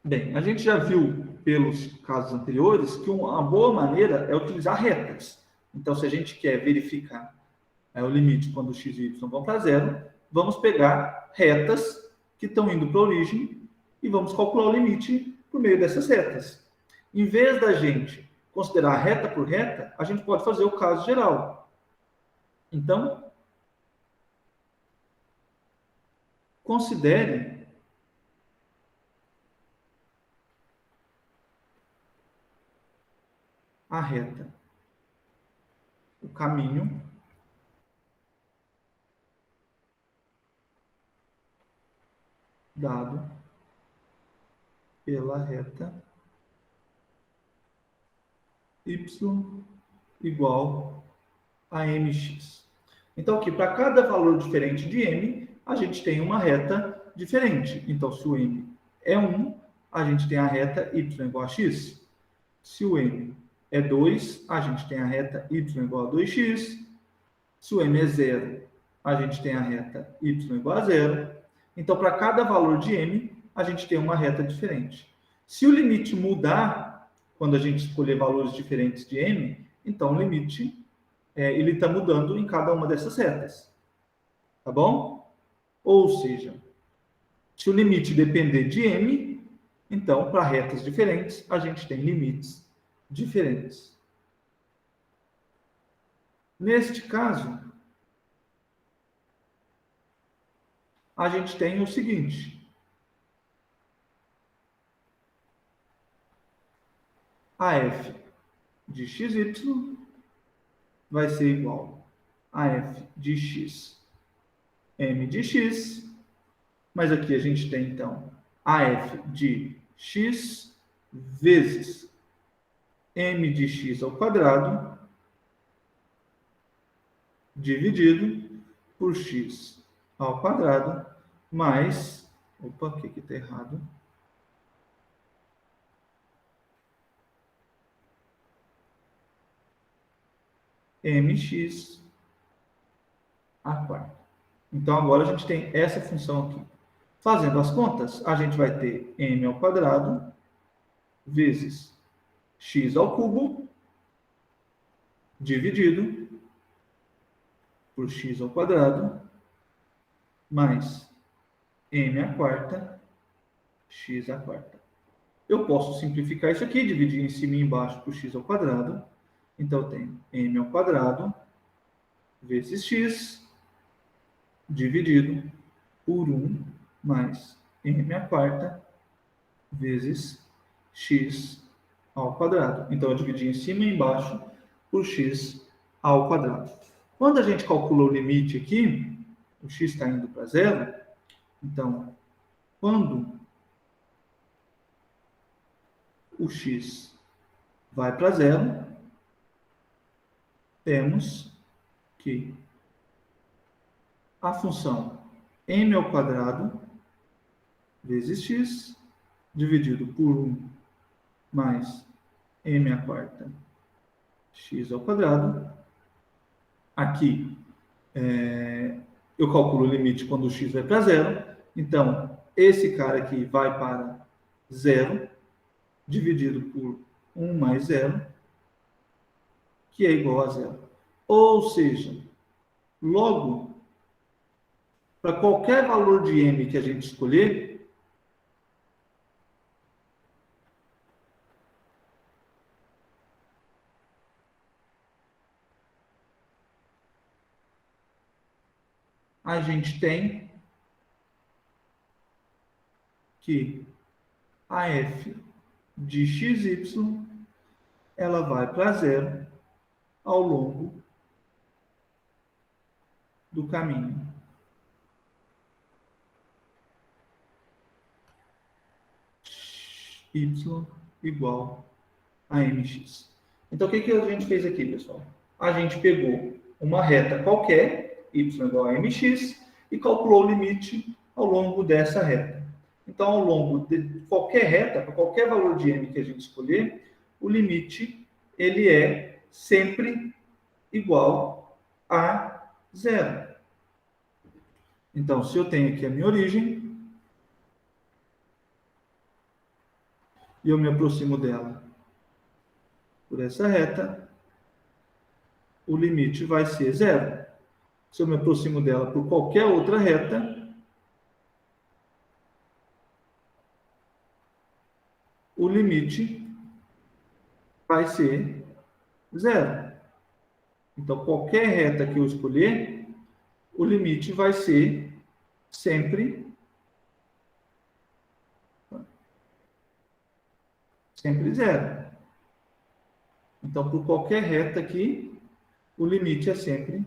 Bem, a gente já viu pelos casos anteriores que uma boa maneira é utilizar retas. Então, se a gente quer verificar o limite quando x e y vão para zero, vamos pegar retas que estão indo para a origem e vamos calcular o limite por meio dessas retas. Em vez da gente considerar reta por reta, a gente pode fazer o caso geral. Então, considere a reta, o caminho dado pela reta y igual a mx. Então, aqui, para cada valor diferente de m, a gente tem uma reta diferente. Então, se o m é 1, a gente tem a reta y igual a x. Se o m é 2, a gente tem a reta y igual a 2x. Se o m é 0, a gente tem a reta y igual a 0. Então, para cada valor de m, a gente tem uma reta diferente. Se o limite mudar, quando a gente escolher valores diferentes de m, então o limite ele está mudando em cada uma dessas retas. Tá bom? Ou seja, se o limite depender de m, então, para retas diferentes, a gente tem limites diferentes. Neste caso, a gente tem o seguinte. A f de xy vai ser igual a f de x m de x, mas aqui a gente tem, então, a f de x vezes m de x ao quadrado dividido por x ao quadrado mais... Opa, o que está errado? mx à quarta. Então, agora a gente tem essa função aqui. Fazendo as contas, a gente vai ter m ao quadrado vezes x ao cubo dividido por x ao quadrado mais m à quarta, x à quarta. Eu posso simplificar isso aqui, dividir em cima e embaixo por x ao quadrado. Então, eu tenho m ao quadrado vezes x dividido por 1 mais m à quarta vezes x ao quadrado. Então, eu dividi em cima e embaixo por x ao quadrado. Quando a gente calcula o limite aqui, o x está indo para zero. Então, quando o x vai para zero, temos que a função m ao quadrado vezes x dividido por 1 mais m à quarta x ao quadrado. Aqui, eu calculo o limite quando o x vai para zero. Então, esse cara aqui vai para zero, dividido por 1 mais zero, que é igual a zero. Ou seja, logo, para qualquer valor de m que a gente escolher, a gente tem que a f de xy ela vai para zero ao longo do caminho. Y igual a mx. Então, o que a gente fez aqui, pessoal? A gente pegou uma reta qualquer, y igual a mx, e calculou o limite ao longo dessa reta. Então, ao longo de qualquer reta, para qualquer valor de m que a gente escolher, o limite ele é sempre igual a zero. Então, se eu tenho aqui a minha origem, e eu me aproximo dela por essa reta, o limite vai ser zero. Se eu me aproximo dela por qualquer outra reta, o limite vai ser zero. Então, qualquer reta que eu escolher, o limite vai ser sempre zero. Então, por qualquer reta aqui, o limite é sempre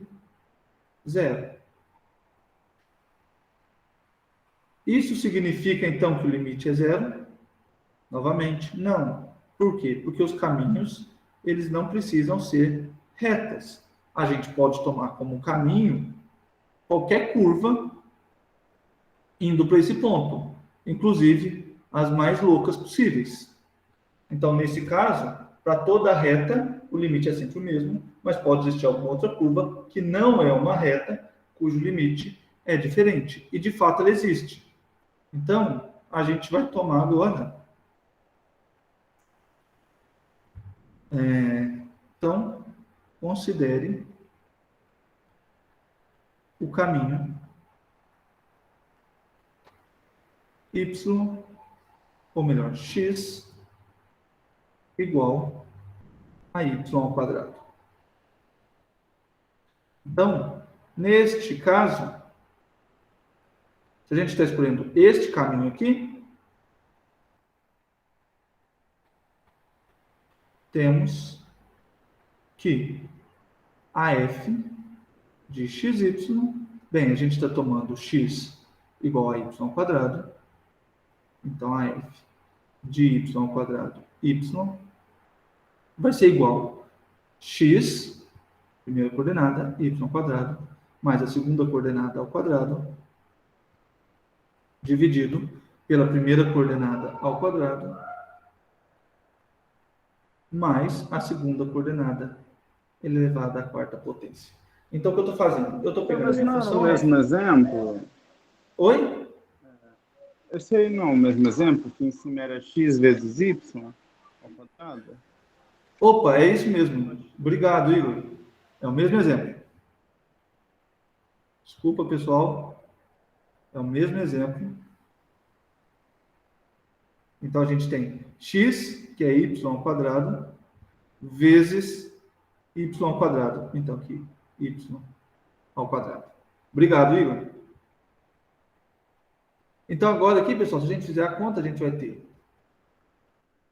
zero. Isso significa, então, que o limite é zero? Novamente, não. Por quê? Porque os caminhos, eles não precisam ser retas. A gente pode tomar como caminho qualquer curva indo para esse ponto, inclusive as mais loucas possíveis. Então, nesse caso, para toda reta, o limite é sempre o mesmo, mas pode existir alguma outra curva que não é uma reta, cujo limite é diferente. E, de fato, ela existe. Então, a gente vai tomar agora. Então, considere o caminho y, ou melhor, x, igual a y ao quadrado. Então, neste caso, se a gente está escolhendo este caminho aqui, temos que a f de xy, bem, a gente está tomando x igual a y ao quadrado, então a f de y ao quadrado y vai ser igual x, primeira coordenada, y ao quadrado, mais a segunda coordenada ao quadrado, dividido pela primeira coordenada ao quadrado, mais a segunda coordenada elevada à quarta potência. Então, o que eu estou fazendo? Eu estou pegando a minha função... o mesmo exemplo? Oi? Esse aí não é o mesmo exemplo, que em cima era x vezes y ao quadrado? Opa, é isso mesmo. Obrigado, Igor. É o mesmo exemplo. Desculpa, pessoal. É o mesmo exemplo. Então, a gente tem x, que é y ao quadrado, vezes y ao quadrado. Então, aqui, y ao quadrado. Obrigado, Igor. Então, agora aqui, pessoal, se a gente fizer a conta, a gente vai ter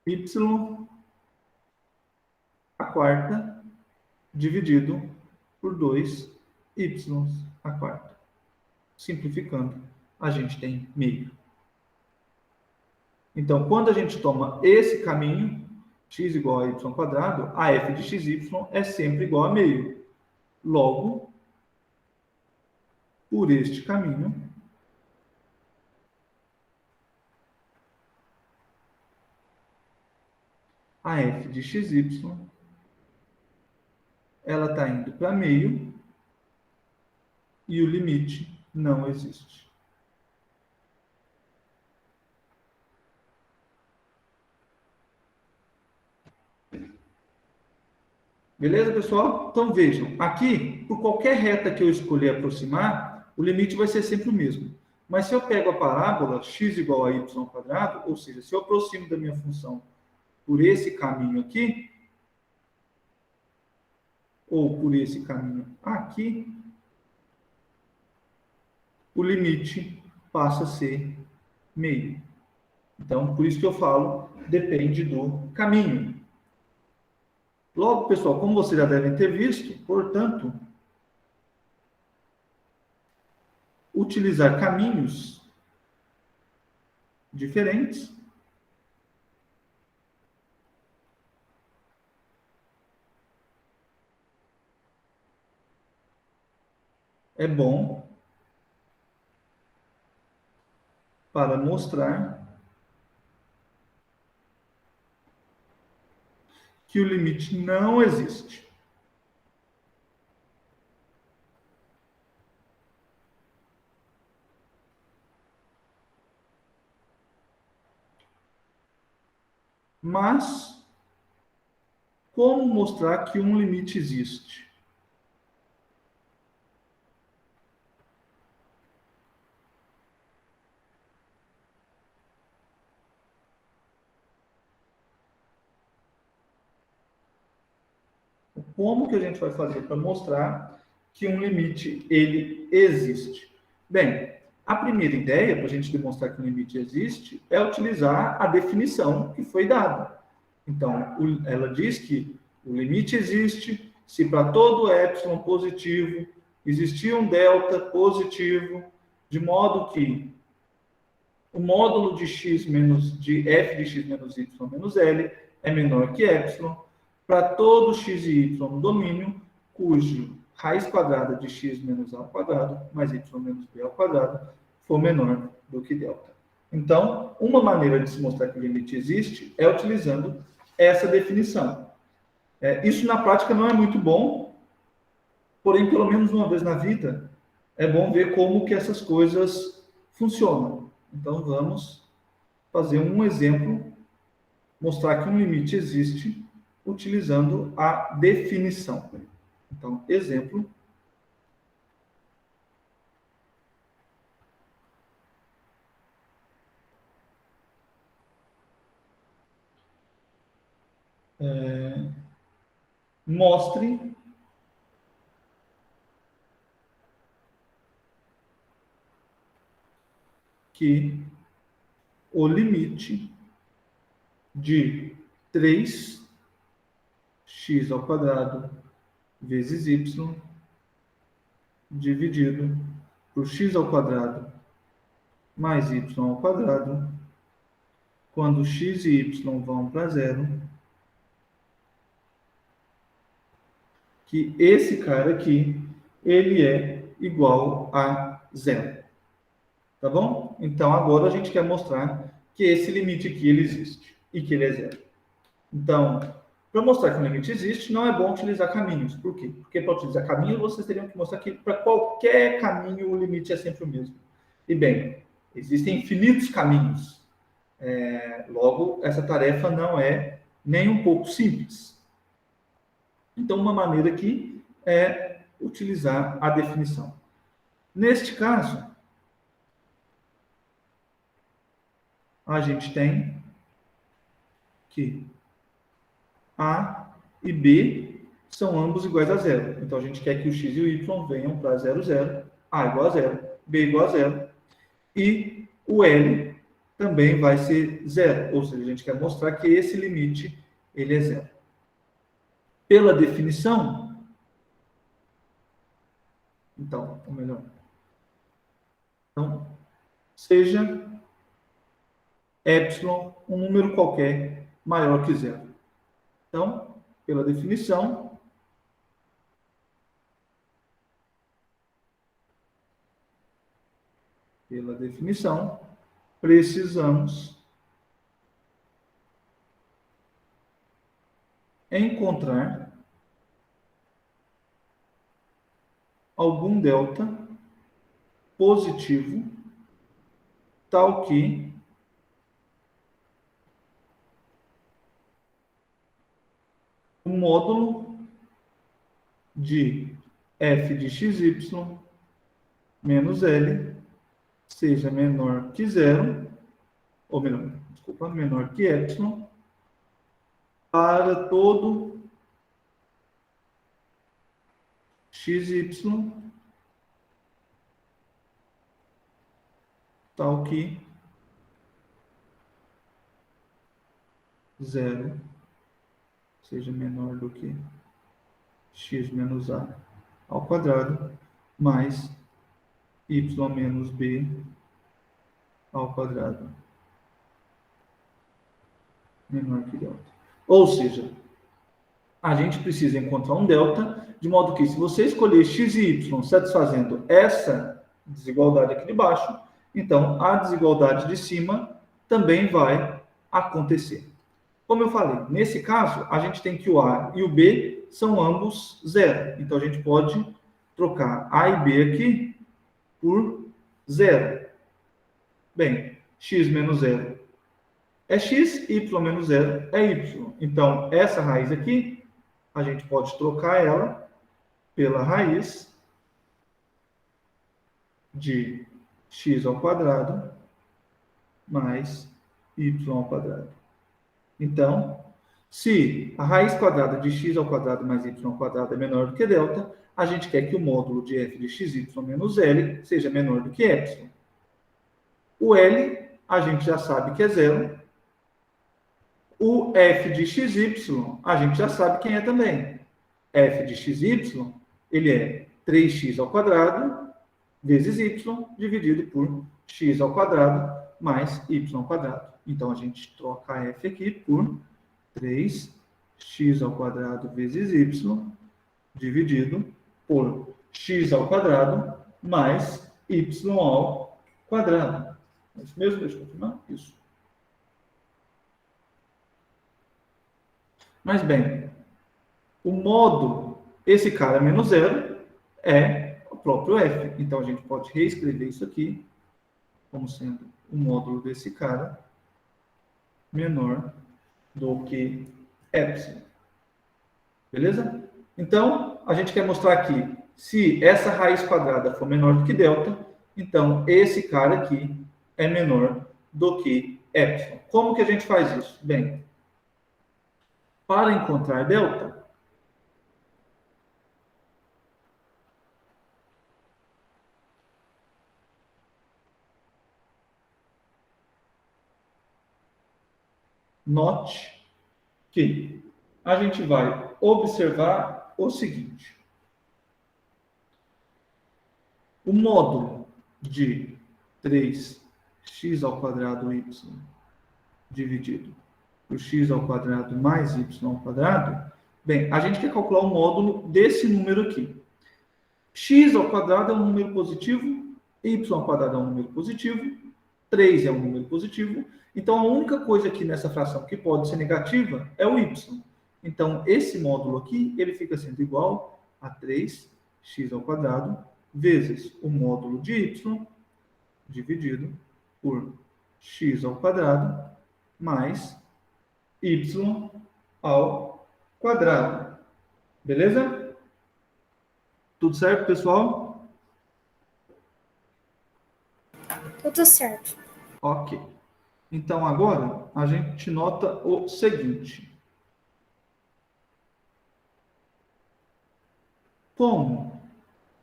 y à quarta dividido por 2 y à quarta. Simplificando, a gente tem meio. Então, quando a gente toma esse caminho, x igual a y ao quadrado, a f de xy é sempre igual a meio. Logo, por este caminho, a f de xy, ela está indo para meio e o limite não existe. Beleza, pessoal? Então, vejam, aqui, por qualquer reta que eu escolher aproximar, o limite vai ser sempre o mesmo. Mas se eu pego a parábola x igual a y ao quadrado, ou seja, se eu aproximo da minha função por esse caminho aqui, ou por esse caminho aqui, o limite passa a ser meio. Então, por isso que eu falo, depende do caminho. Logo, pessoal, como vocês já devem ter visto, portanto, utilizar caminhos diferentes é bom para mostrar que o limite não existe. Mas, como mostrar que um limite existe? Como que a gente vai fazer para mostrar que um limite ele existe? Bem, a primeira ideia para a gente demonstrar que um limite existe é utilizar a definição que foi dada. Então, ela diz que o limite existe se para todo epsilon positivo existir um delta positivo, de modo que o módulo de x menos de f de x menos y menos l é menor que epsilon para todo x e y no domínio, cujo raiz quadrada de x menos a ao quadrado mais y menos b ao quadrado for menor do que delta. Então, uma maneira de se mostrar que o limite existe é utilizando essa definição. Isso na prática não é muito bom, porém, pelo menos uma vez na vida, é bom ver como que essas coisas funcionam. Então, vamos fazer um exemplo, mostrar que um limite existe utilizando a definição. Então, exemplo. Mostre que o limite de 3x ao quadrado vezes y dividido por x ao quadrado mais y ao quadrado, quando x e y vão para zero, que esse cara aqui, ele é igual a zero. Tá bom? Então, agora a gente quer mostrar que esse limite aqui, ele existe e que ele é zero. Então, para mostrar que o limite existe, não é bom utilizar caminhos. Por quê? Porque para utilizar caminhos, vocês teriam que mostrar que para qualquer caminho o limite é sempre o mesmo. E bem, existem infinitos caminhos. Logo, essa tarefa não é nem um pouco simples. Então, uma maneira aqui é utilizar a definição. Neste caso, a gente tem que A e B são ambos iguais a zero. Então, a gente quer que o x e o y venham para 0, 0, A igual a zero, B igual a zero, e o L também vai ser zero. Ou seja, a gente quer mostrar que esse limite ele é zero. Pela definição, então, ou melhor, então, seja epsilon um número qualquer maior que zero. Então, pela definição, precisamos encontrar algum delta positivo tal que o módulo de f de xy menos L seja menor que zero, ou melhor, desculpa, menor que epsilon, para todo xy tal que zero seja menor do que x menos a ao quadrado mais y menos b ao quadrado menor que delta. Ou seja, a gente precisa encontrar um delta, de modo que se você escolher x e y satisfazendo essa desigualdade aqui de baixo, então a desigualdade de cima também vai acontecer. Como eu falei, nesse caso, a gente tem que o A e o B são ambos zero. Então, a gente pode trocar A e B aqui por zero. Bem, x menos zero é x, y menos zero é y. Então, essa raiz aqui, a gente pode trocar ela pela raiz de x ao quadrado mais y ao quadrado. Então, se a raiz quadrada de x ao quadrado mais y ao quadrado é menor do que delta, a gente quer que o módulo de f de xy menos L seja menor do que epsilon. O L, a gente já sabe que é zero. O f de xy, a gente já sabe quem é também. F de xy, ele é 3x ao quadrado vezes y dividido por x ao quadrado mais y ao quadrado. Então, a gente troca a f aqui por 3x ao quadrado vezes y dividido por x ao quadrado mais y ao quadrado. É isso mesmo? Deixa eu confirmar. Isso. Mas bem, o módulo, esse cara menos zero, é o próprio f. Então, a gente pode reescrever isso aqui como sendo o módulo desse cara menor do que epsilon. Beleza? Então, a gente quer mostrar aqui, se essa raiz quadrada for menor do que delta, então esse cara aqui é menor do que epsilon. Como que a gente faz isso? Bem, para encontrar delta, note que a gente vai observar o seguinte. O módulo de 3x ao quadrado y dividido por x ao quadrado mais y ao quadrado, bem, a gente quer calcular o módulo desse número aqui. X ao quadrado é um número positivo, y ao quadrado é um número positivo, 3 é um número positivo, então a única coisa aqui nessa fração que pode ser negativa é o y. Então, esse módulo aqui, ele fica sendo igual a 3x ao quadrado vezes o módulo de y dividido por x ao quadrado mais y ao quadrado. Beleza? Tudo certo, pessoal? Tudo certo. Ok. Então, agora, a gente nota o seguinte. Como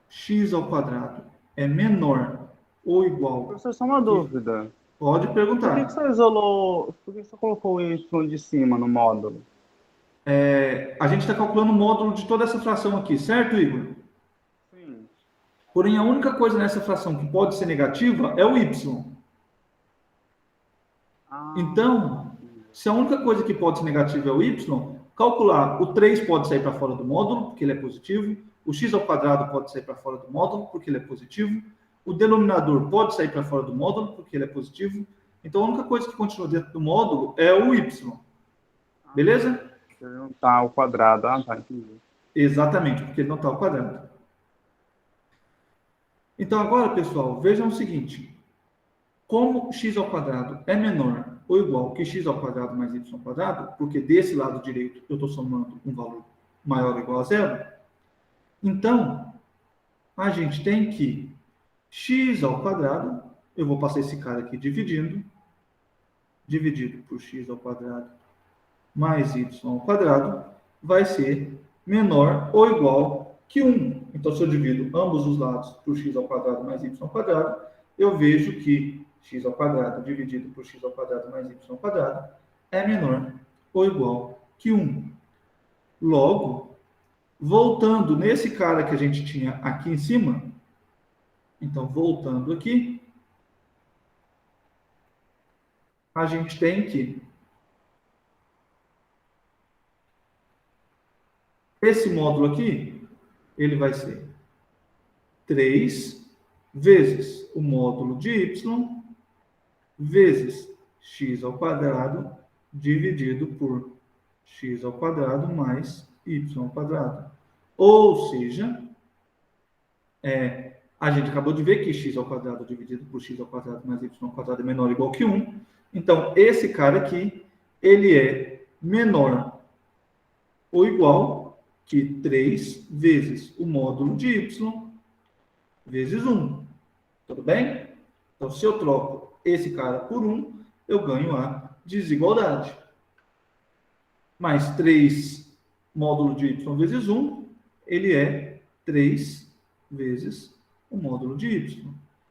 x ao quadrado é menor ou igual... Professor, só uma dúvida. Pode Por que perguntar. que você isolou, por que você colocou o y de cima no módulo? A gente está calculando o módulo de toda essa fração aqui, certo, Igor? Sim. Porém, a única coisa nessa fração que pode ser negativa é o y. Então, se a única coisa que pode ser negativa é o y, calcular o 3 pode sair para fora do módulo, porque ele é positivo, o x ao quadrado pode sair para fora do módulo, porque ele é positivo, o denominador pode sair para fora do módulo, porque ele é positivo. Então, a única coisa que continua dentro do módulo é o y. Beleza? Ele não está ao quadrado. Ah, tá, entendi. Exatamente, porque ele não está ao quadrado. Então, agora, pessoal, vejam o seguinte. Como x ao quadrado é menor ou igual que x ao quadrado mais y ao quadrado, porque desse lado direito eu estou somando um valor maior ou igual a zero, então, a gente tem que x ao quadrado, eu vou passar esse cara aqui dividido por x ao quadrado mais y ao quadrado, vai ser menor ou igual que 1. Então, se eu divido ambos os lados por x ao quadrado mais y ao quadrado, eu vejo que x ao quadrado dividido por x ao quadrado mais y ao quadrado é menor ou igual que 1. Logo, voltando nesse cara que a gente tinha aqui em cima, então, voltando aqui, a gente tem que Esse módulo aqui, ele vai ser 3 vezes o módulo de y vezes x ao quadrado dividido por x ao quadrado mais y ao quadrado. Ou seja, a gente acabou de ver que x ao quadrado dividido por x ao quadrado mais y ao quadrado é menor ou igual que 1. Então, esse cara aqui, ele é menor ou igual que 3 vezes o módulo de y vezes 1. Tudo bem? Então, se eu troco esse cara por 1, eu ganho a desigualdade. Mais 3 módulo de y vezes 1, ele é 3 vezes o módulo de y.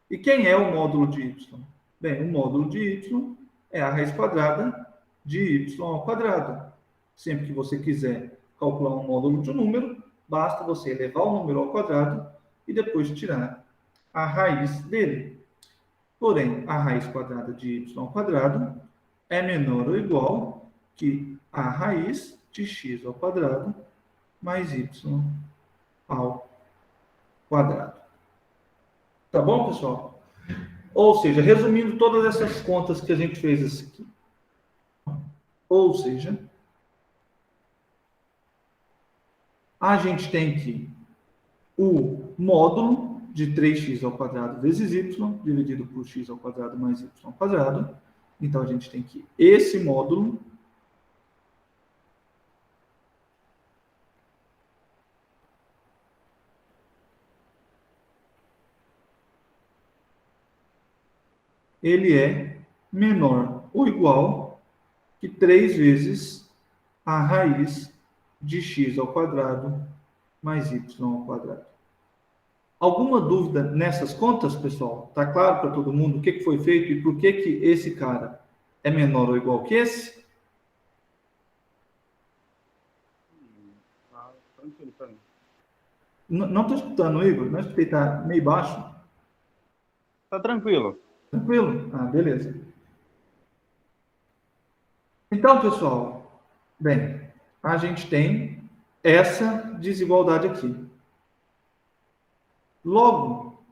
E quem é o módulo de y? Bem, o módulo de y é a raiz quadrada de y ao quadrado. Sempre que você quiser calcular um módulo de um número, basta você elevar o número ao quadrado e depois tirar a raiz dele. Porém, a raiz quadrada de y ao quadrado é menor ou igual que a raiz de x ao quadrado mais y ao quadrado. Tá bom, pessoal? Ou seja, resumindo todas essas contas que a gente fez aqui. Ou seja, a gente tem que o módulo de 3x ao quadrado vezes y dividido por x ao quadrado mais y ao quadrado. Então, a gente tem que esse módulo ele é menor ou igual que 3 vezes a raiz de x ao quadrado mais y ao quadrado. Alguma dúvida nessas contas, pessoal? Tá claro para todo mundo o que foi feito e por que esse cara é menor ou igual que esse? Tranquilo para mim. Não estou escutando, Igor. Não escutei, tá meio baixo. Tá tranquilo. Tranquilo? Ah, beleza. Então, pessoal, bem, a gente tem essa desigualdade aqui. Logo,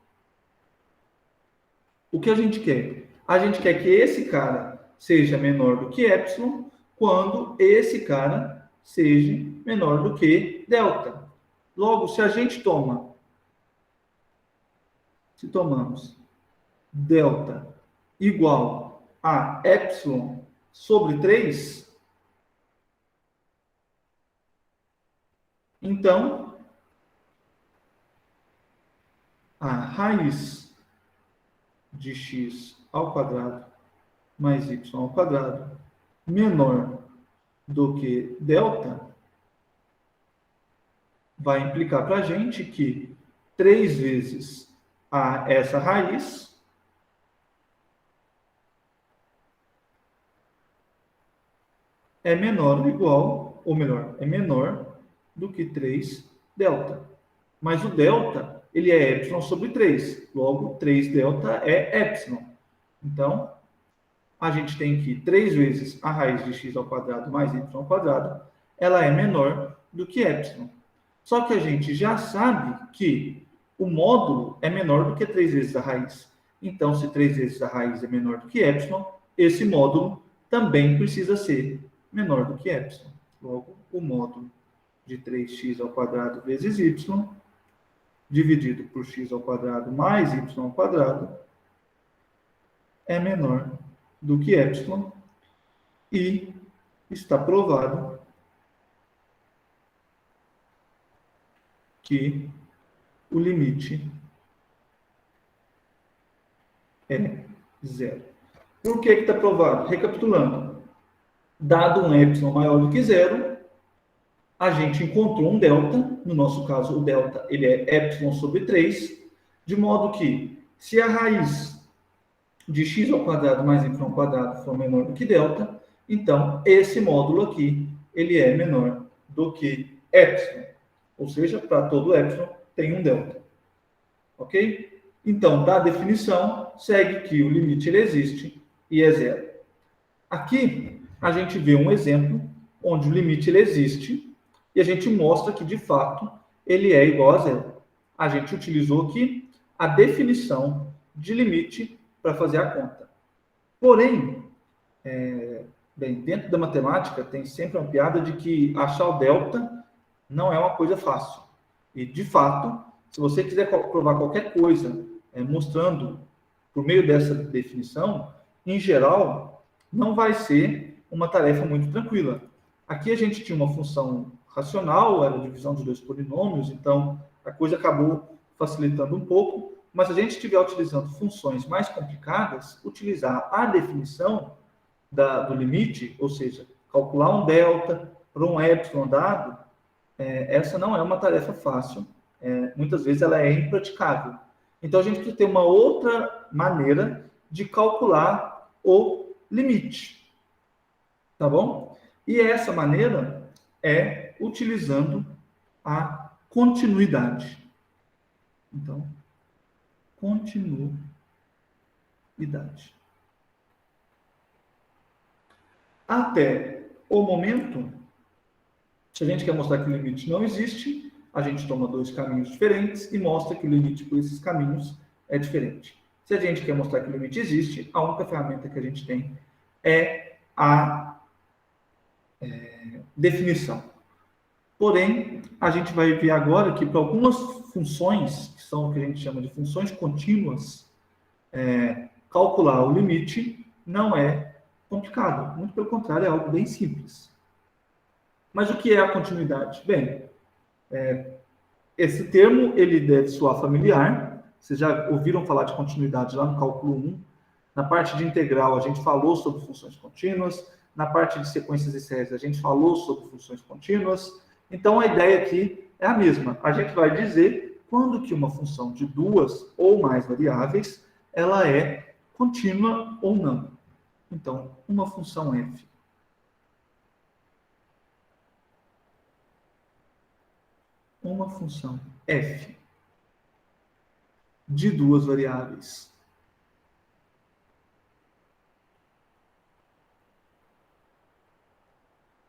o que a gente quer? A gente quer que esse cara seja menor do que epsilon quando esse cara seja menor do que delta. Logo, se a gente tomamos delta igual a epsilon sobre 3, então a raiz de x ao quadrado mais y ao quadrado menor do que delta vai implicar para a gente que 3 vezes essa raiz é menor ou igual, ou melhor, é menor do que 3 delta. Mas o delta, ele é epsilon sobre 3. Logo, 3 delta é epsilon. Então, a gente tem que 3 vezes a raiz de x ao quadrado mais y ao quadrado, ela é menor do que epsilon. Só que a gente já sabe que o módulo é menor do que 3 vezes a raiz. Então, se 3 vezes a raiz é menor do que epsilon, esse módulo também precisa ser menor do que epsilon. Logo, o módulo de 3x ao quadrado vezes y, dividido por x ao quadrado mais y ao quadrado, é menor do que epsilon e está provado que o limite é zero. Por que está provado? Recapitulando. Dado um epsilon maior do que zero, a gente encontrou um delta. No nosso caso, o delta ele é epsilon sobre 3, de modo que, se a raiz de x ao quadrado mais y ao quadrado for menor do que delta, então esse módulo aqui ele é menor do que epsilon. Ou seja, para todo epsilon tem um delta. Ok? Então, da definição, segue que o limite ele existe e é zero. Aqui, a gente vê um exemplo onde o limite ele existe e a gente mostra que, de fato, ele é igual a zero. A gente utilizou aqui a definição de limite para fazer a conta. Porém, bem, dentro da matemática tem sempre uma piada de que achar o delta não é uma coisa fácil. E, de fato, se você quiser provar qualquer coisa mostrando por meio dessa definição, em geral, não vai ser uma tarefa muito tranquila. Aqui a gente tinha uma função racional, era a divisão de dois polinômios, então a coisa acabou facilitando um pouco, mas se a gente estiver utilizando funções mais complicadas, utilizar a definição do limite, ou seja, calcular um delta para um epsilon dado, essa não é uma tarefa fácil, muitas vezes ela é impraticável. Então a gente precisa ter uma outra maneira de calcular o limite, tá bom? E essa maneira é utilizando a continuidade. Então, continuidade. Até o momento, se a gente quer mostrar que o limite não existe, a gente toma dois caminhos diferentes e mostra que o limite por esses caminhos é diferente. Se a gente quer mostrar que o limite existe, a única ferramenta que a gente tem é a definição. Porém, a gente vai ver agora que para algumas funções, que são o que a gente chama de funções contínuas, calcular o limite não é complicado. Muito pelo contrário, é algo bem simples. Mas o que é a continuidade? Bem, esse termo ele deve soar familiar. Vocês já ouviram falar de continuidade lá no cálculo 1. Na parte de integral, a gente falou sobre funções contínuas. Na parte de sequências e séries, a gente falou sobre funções contínuas. Então, a ideia aqui é a mesma. A gente vai dizer quando que uma função de duas ou mais variáveis, ela é contínua ou não. Então, uma função f de duas variáveis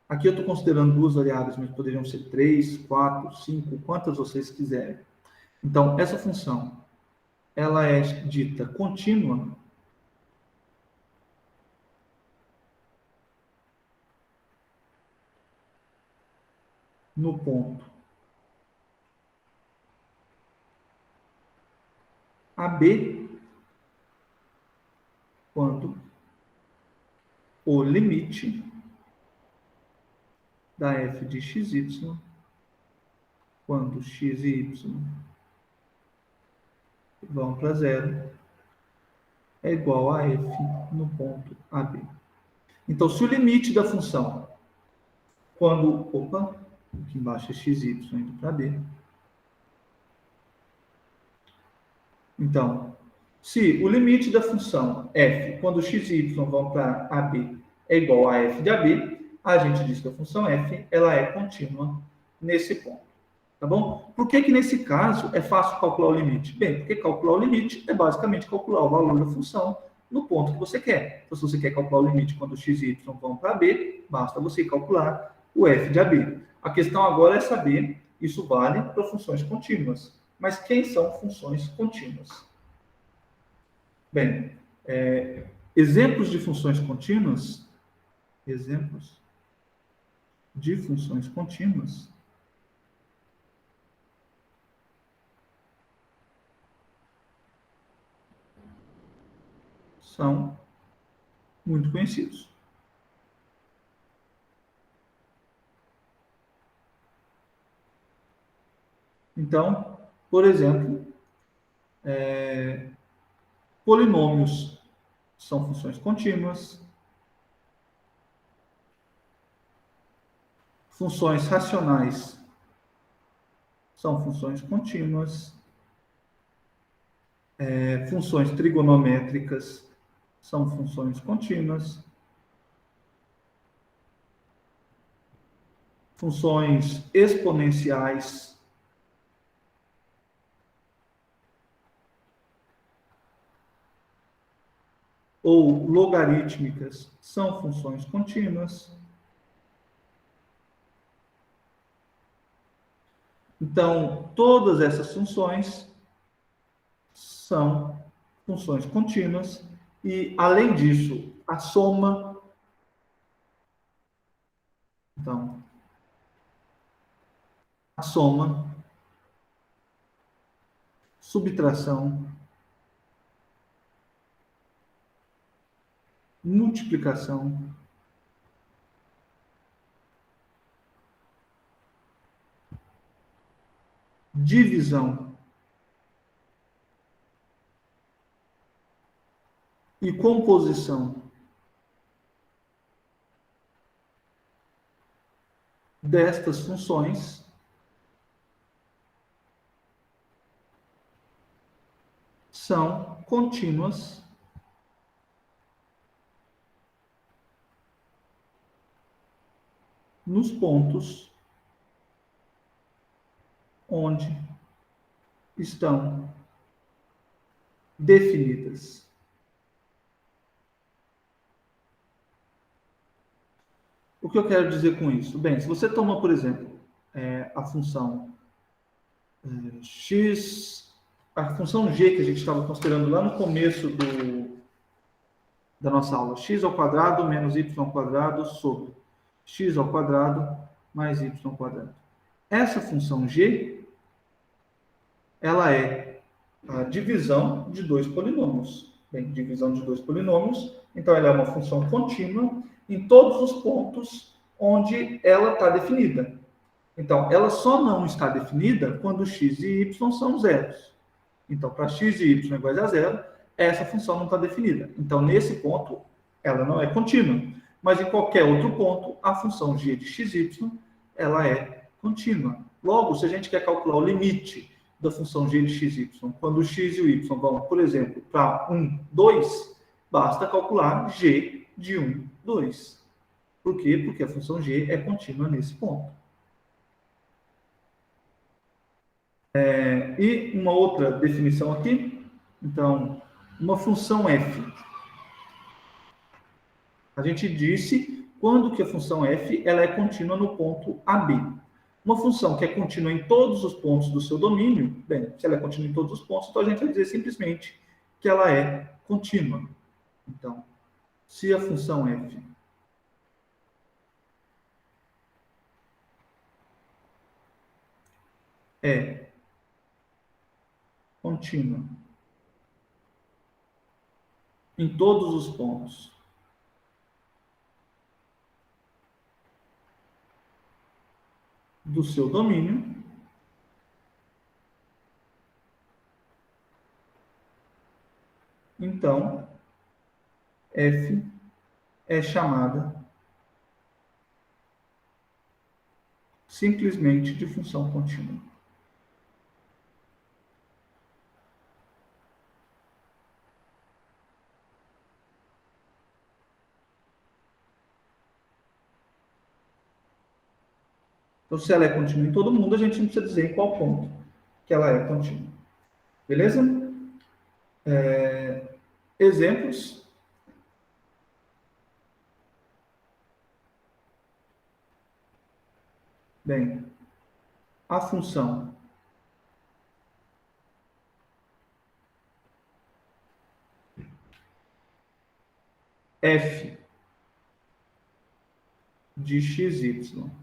aqui eu estou considerando duas variáveis, mas poderiam ser 3, 4, 5, quantas vocês quiserem. Então, essa função, ela é dita contínua no ponto AB, quando o limite da f de xy, quando x e y vão para zero, é igual a f no ponto AB. Então, se o limite da função, quando, aqui embaixo é xy indo para B. Então, se o limite da função f, quando x e y vão para AB, é igual a f de AB, a gente diz que a função f ela é contínua nesse ponto. Tá bom? Por que nesse caso é fácil calcular o limite? Bem, porque calcular o limite é basicamente calcular o valor da função no ponto que você quer. Então, se você quer calcular o limite quando x e y vão para B, basta você calcular o f de AB. A questão agora é saber, isso vale para funções contínuas. Mas quem são funções contínuas? Bem, exemplos de funções contínuas, são muito conhecidos. Então, por exemplo, polinômios são funções contínuas, funções racionais são funções contínuas, funções trigonométricas são funções contínuas, funções exponenciais ou logarítmicas são funções contínuas. Então, todas essas funções são funções contínuas e, além disso, a soma. Então, a soma, subtração, multiplicação, divisão e composição destas funções são contínuas nos pontos onde estão definidas. O que eu quero dizer com isso? Bem, se você toma, por exemplo, a função x, a função g que a gente estava considerando lá no começo da nossa aula, x ao quadrado menos y ao quadrado sobre x ao quadrado mais y ao quadrado. Essa função g, ela é a divisão de dois polinômios. Bem, divisão de dois polinômios, então ela é uma função contínua em todos os pontos onde ela está definida. Então, ela só não está definida quando x e y são zeros. Então, para x e y iguais a zero, essa função não está definida. Então, nesse ponto, ela não é contínua. Mas em qualquer outro ponto, a função g de xy, ela é contínua. Logo, se a gente quer calcular o limite da função g de xy, quando o x e o y vão, por exemplo, para 1, 2, basta calcular g de 1, 2. Por quê? Porque a função g é contínua nesse ponto. E uma outra definição aqui, então, uma função f. A gente disse quando que a função f ela é contínua no ponto AB. Uma função que é contínua em todos os pontos do seu domínio, bem, se ela é contínua em todos os pontos, então a gente vai dizer simplesmente que ela é contínua. Então, se a função f é contínua em todos os pontos do seu domínio, então f é chamada simplesmente de função contínua. Então, se ela é contínua em todo mundo, a gente não precisa dizer em qual ponto que ela é contínua. Beleza? Exemplos. Bem, a função f de xy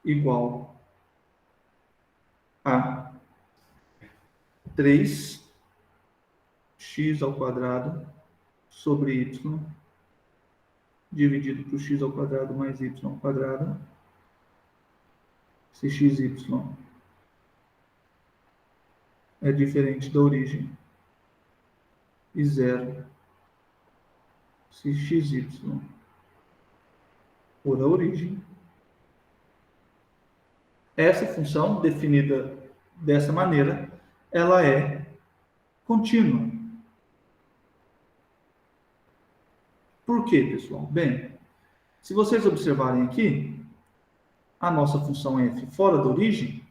igual a 3x ao quadrado sobre y dividido por x ao quadrado mais y ao quadrado, se xy é diferente da origem e zero se xy for a origem. Essa função, definida dessa maneira, ela é contínua. Por quê, pessoal? Bem, se vocês observarem aqui, a nossa função f fora da origem,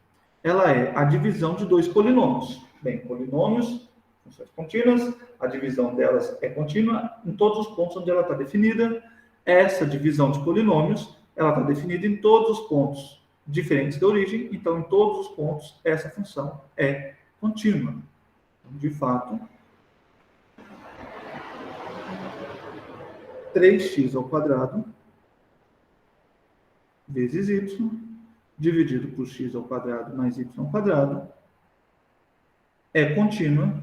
ela é a divisão de dois polinômios. Bem, polinômios, funções contínuas, a divisão delas é contínua em todos os pontos onde ela está definida. Essa divisão de polinômios, ela está definida em todos os pontos diferentes da origem, então em todos os pontos essa função é contínua. Então, de fato, 3x² vezes y dividido por x² mais y² é contínua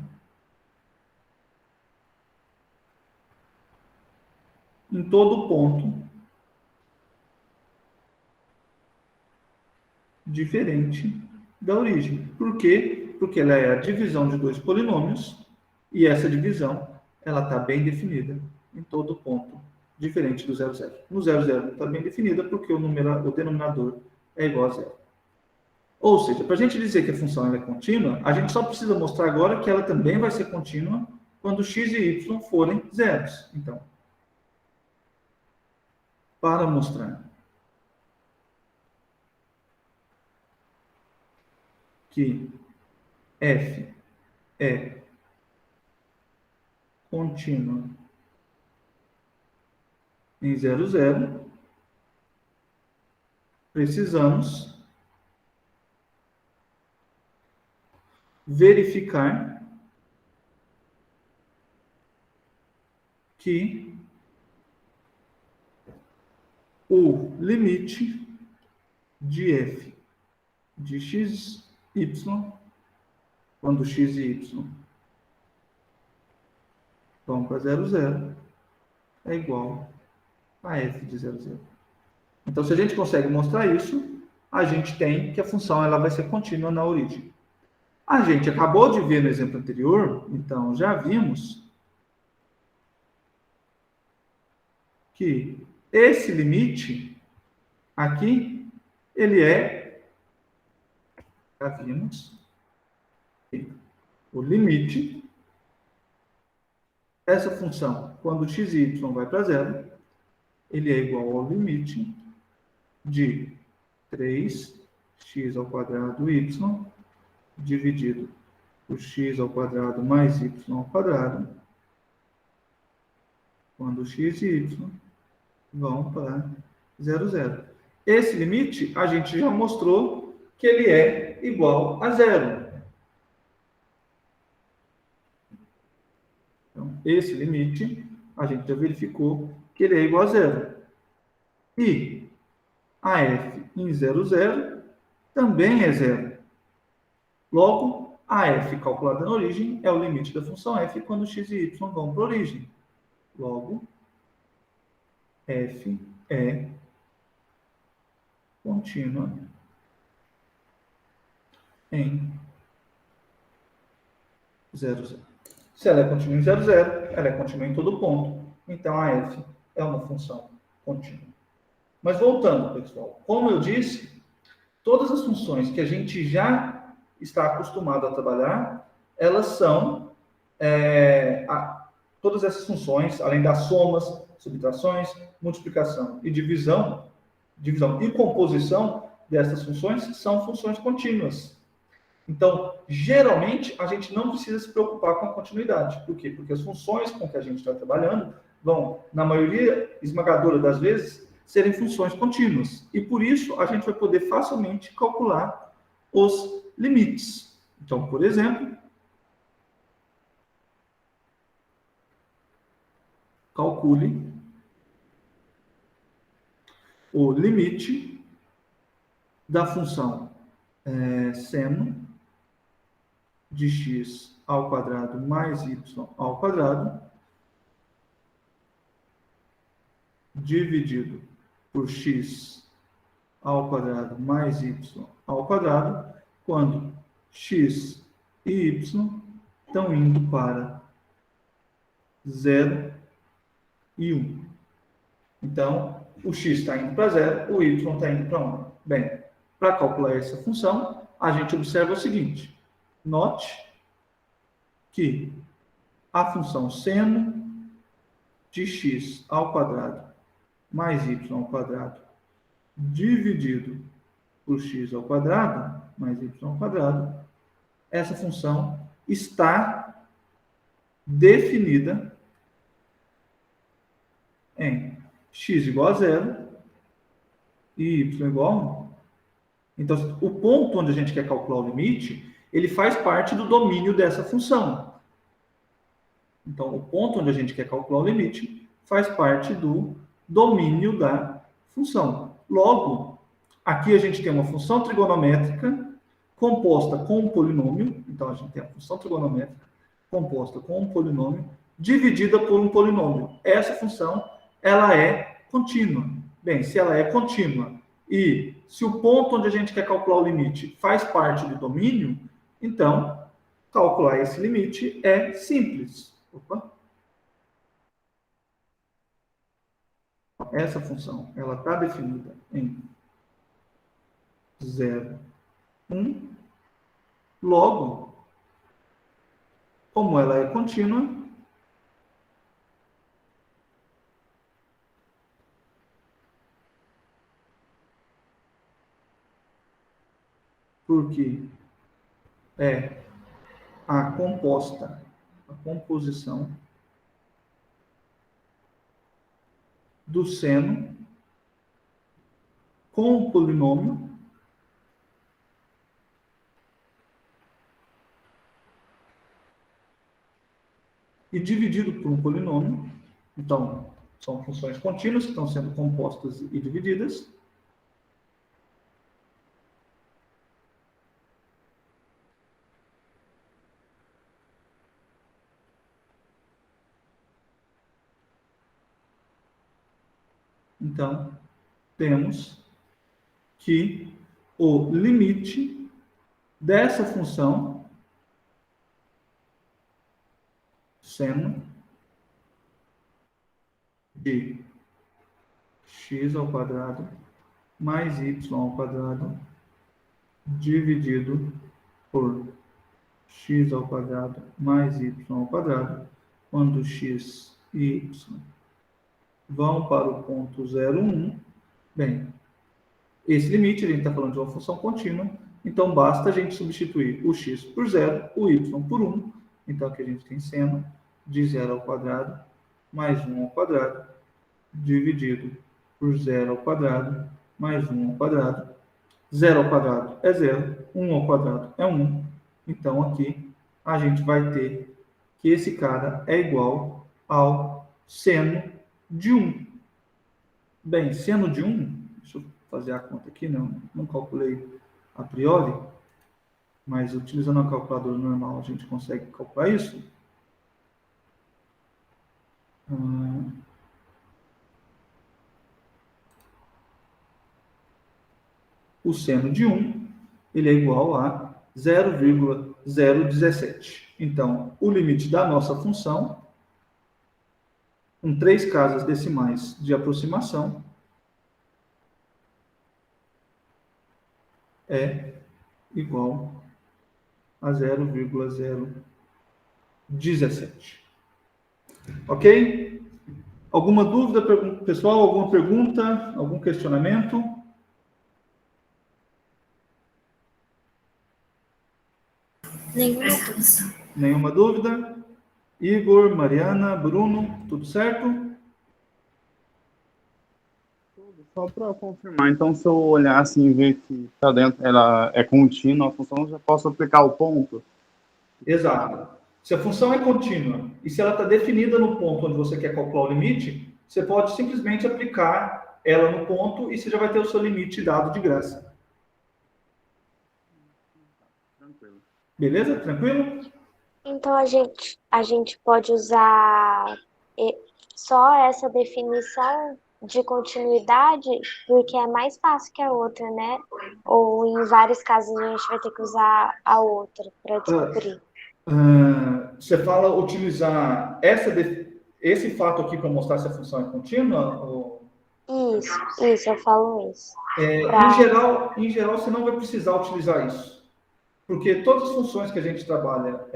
em todo ponto diferente da origem. Por quê? Porque ela é a divisão de dois polinômios e essa divisão ela está bem definida em todo ponto diferente do 0, 0. No 0, 0 não está bem definida porque o denominador é igual a 0. Ou seja, para a gente dizer que a função é contínua, a gente só precisa mostrar agora que ela também vai ser contínua quando x e y forem zeros. Então, para mostrar que f é contínua em 0, 0, precisamos verificar que o limite de f de x, y, quando x e y vão para 0, 0, é igual a f de 0, 0. Então, se a gente consegue mostrar isso, a gente tem que a função ela vai ser contínua na origem. A gente acabou de ver no exemplo anterior, então já vimos que esse limite aqui, ele já vimos, o limite dessa função, quando x e y vai para 0, ele é igual ao limite de 3x² y dividido por x² mais y², quando x e y vão para 0, 0. Esse limite, a gente já mostrou que ele é igual a 0. Então, esse limite, a gente já verificou que ele é igual a 0. E a f em 0, 0 também é 0. Logo, a f calculada na origem é o limite da função f quando x e y vão para a origem. Logo, f é contínua em 0, 0. Se ela é contínua em 0, 0, ela é contínua em todo ponto. Então, a f é uma função contínua. Mas voltando, pessoal, como eu disse, todas as funções que a gente já está acostumado a trabalhar, elas são, todas essas funções, além das somas, subtrações, multiplicação e divisão e composição dessas funções, são funções contínuas. Então, geralmente, a gente não precisa se preocupar com a continuidade. Por quê? Porque as funções com que a gente está trabalhando vão, na maioria esmagadora das vezes, serem funções contínuas. E por isso, a gente vai poder facilmente calcular os limites. Então, por exemplo, calcule o limite da função seno de x² mais y² dividido por x² mais y² quando x e y estão indo para 0 e 1. Então, o x está indo para 0, o y está indo para 1. Bem, para calcular essa função, a gente observa o seguinte. Note que a função seno de x² mais y² dividido por x² mais y², essa função está definida em x igual a 0 e y igual a 1. Então, o ponto onde a gente quer calcular o limite, ele faz parte do domínio dessa função. Então, o ponto onde a gente quer calcular o limite faz parte do domínio da função. Logo, aqui a gente tem uma função trigonométrica composta com um polinômio. Então, a gente tem a função trigonométrica composta com um polinômio dividida por um polinômio. Essa função, ela é contínua. Bem, se ela é contínua e se o ponto onde a gente quer calcular o limite faz parte do domínio, então, calcular esse limite é simples. Opa. Essa função, ela está definida em 0, 1. Logo, como ela é contínua, porque é a composição do seno com o polinômio e dividido por um polinômio. Então, são funções contínuas que estão sendo compostas e divididas. Então, temos que o limite dessa função seno de x ao quadrado mais y ao quadrado dividido por x ao quadrado mais y ao quadrado, quando x e y vão para o ponto 0, 1. Bem, esse limite, a gente está falando de uma função contínua, então basta a gente substituir o x por 0, o y por 1. Então aqui a gente tem seno de 0 ao quadrado mais 1 ao quadrado dividido por 0 ao quadrado mais 1 ao quadrado. 0 ao quadrado é 0, 1 ao quadrado é 1. Então aqui a gente vai ter que esse cara é igual ao seno de 1. Bem, seno de 1, deixa eu fazer a conta aqui, não calculei a priori, mas utilizando a calculadora normal a gente consegue calcular isso. O seno de 1, ele é igual a 0,017. Então, o limite da nossa função, com 3 casas decimais de aproximação, é igual a 0,017. Ok? Alguma dúvida, pessoal? Alguma pergunta? Algum questionamento? Nenhuma dúvida. Nenhuma dúvida? Igor, Mariana, Bruno, tudo certo? Só para confirmar, então se eu olhar assim e ver que está dentro, ela é contínua, a função, eu já posso aplicar o ponto? Exato. Se a função é contínua e se ela está definida no ponto onde você quer calcular o limite, você pode simplesmente aplicar ela no ponto e você já vai ter o seu limite dado de graça. Tranquilo. Beleza? Tranquilo? Então a gente pode usar só essa definição de continuidade, porque é mais fácil que a outra, né? Ou em vários casos a gente vai ter que usar a outra para descobrir. Você fala utilizar esse fato aqui para mostrar se a função é contínua? Ou... Isso, eu falo isso. Em geral, você não vai precisar utilizar isso. Porque todas as funções que a gente trabalha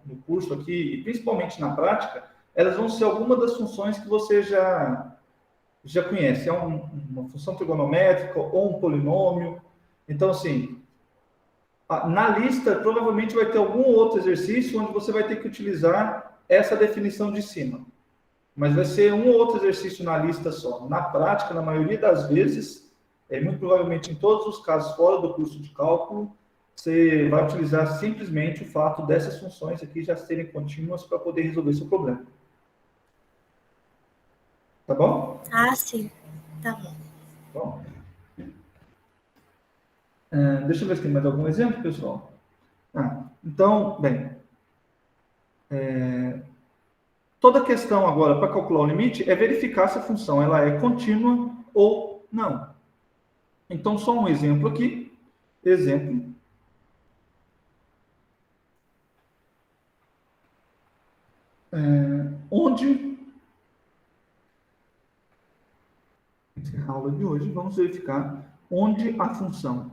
no curso aqui, e principalmente na prática, elas vão ser alguma das funções que você já conhece. É uma função trigonométrica ou um polinômio. Então, assim, na lista, provavelmente vai ter algum outro exercício onde você vai ter que utilizar essa definição de cima. Mas vai ser um ou outro exercício na lista só. Na prática, na maioria das vezes, muito provavelmente em todos os casos fora do curso de cálculo, você vai utilizar simplesmente o fato dessas funções aqui já serem contínuas para poder resolver seu problema. Tá bom? Ah, sim. Tá bom. Bom. Deixa eu ver se tem mais algum exemplo, pessoal. Então, bem, toda questão agora para calcular o limite é verificar se a função ela é contínua ou não. Então, só um exemplo aqui. Exemplo. Onde, na aula de hoje, vamos verificar onde a função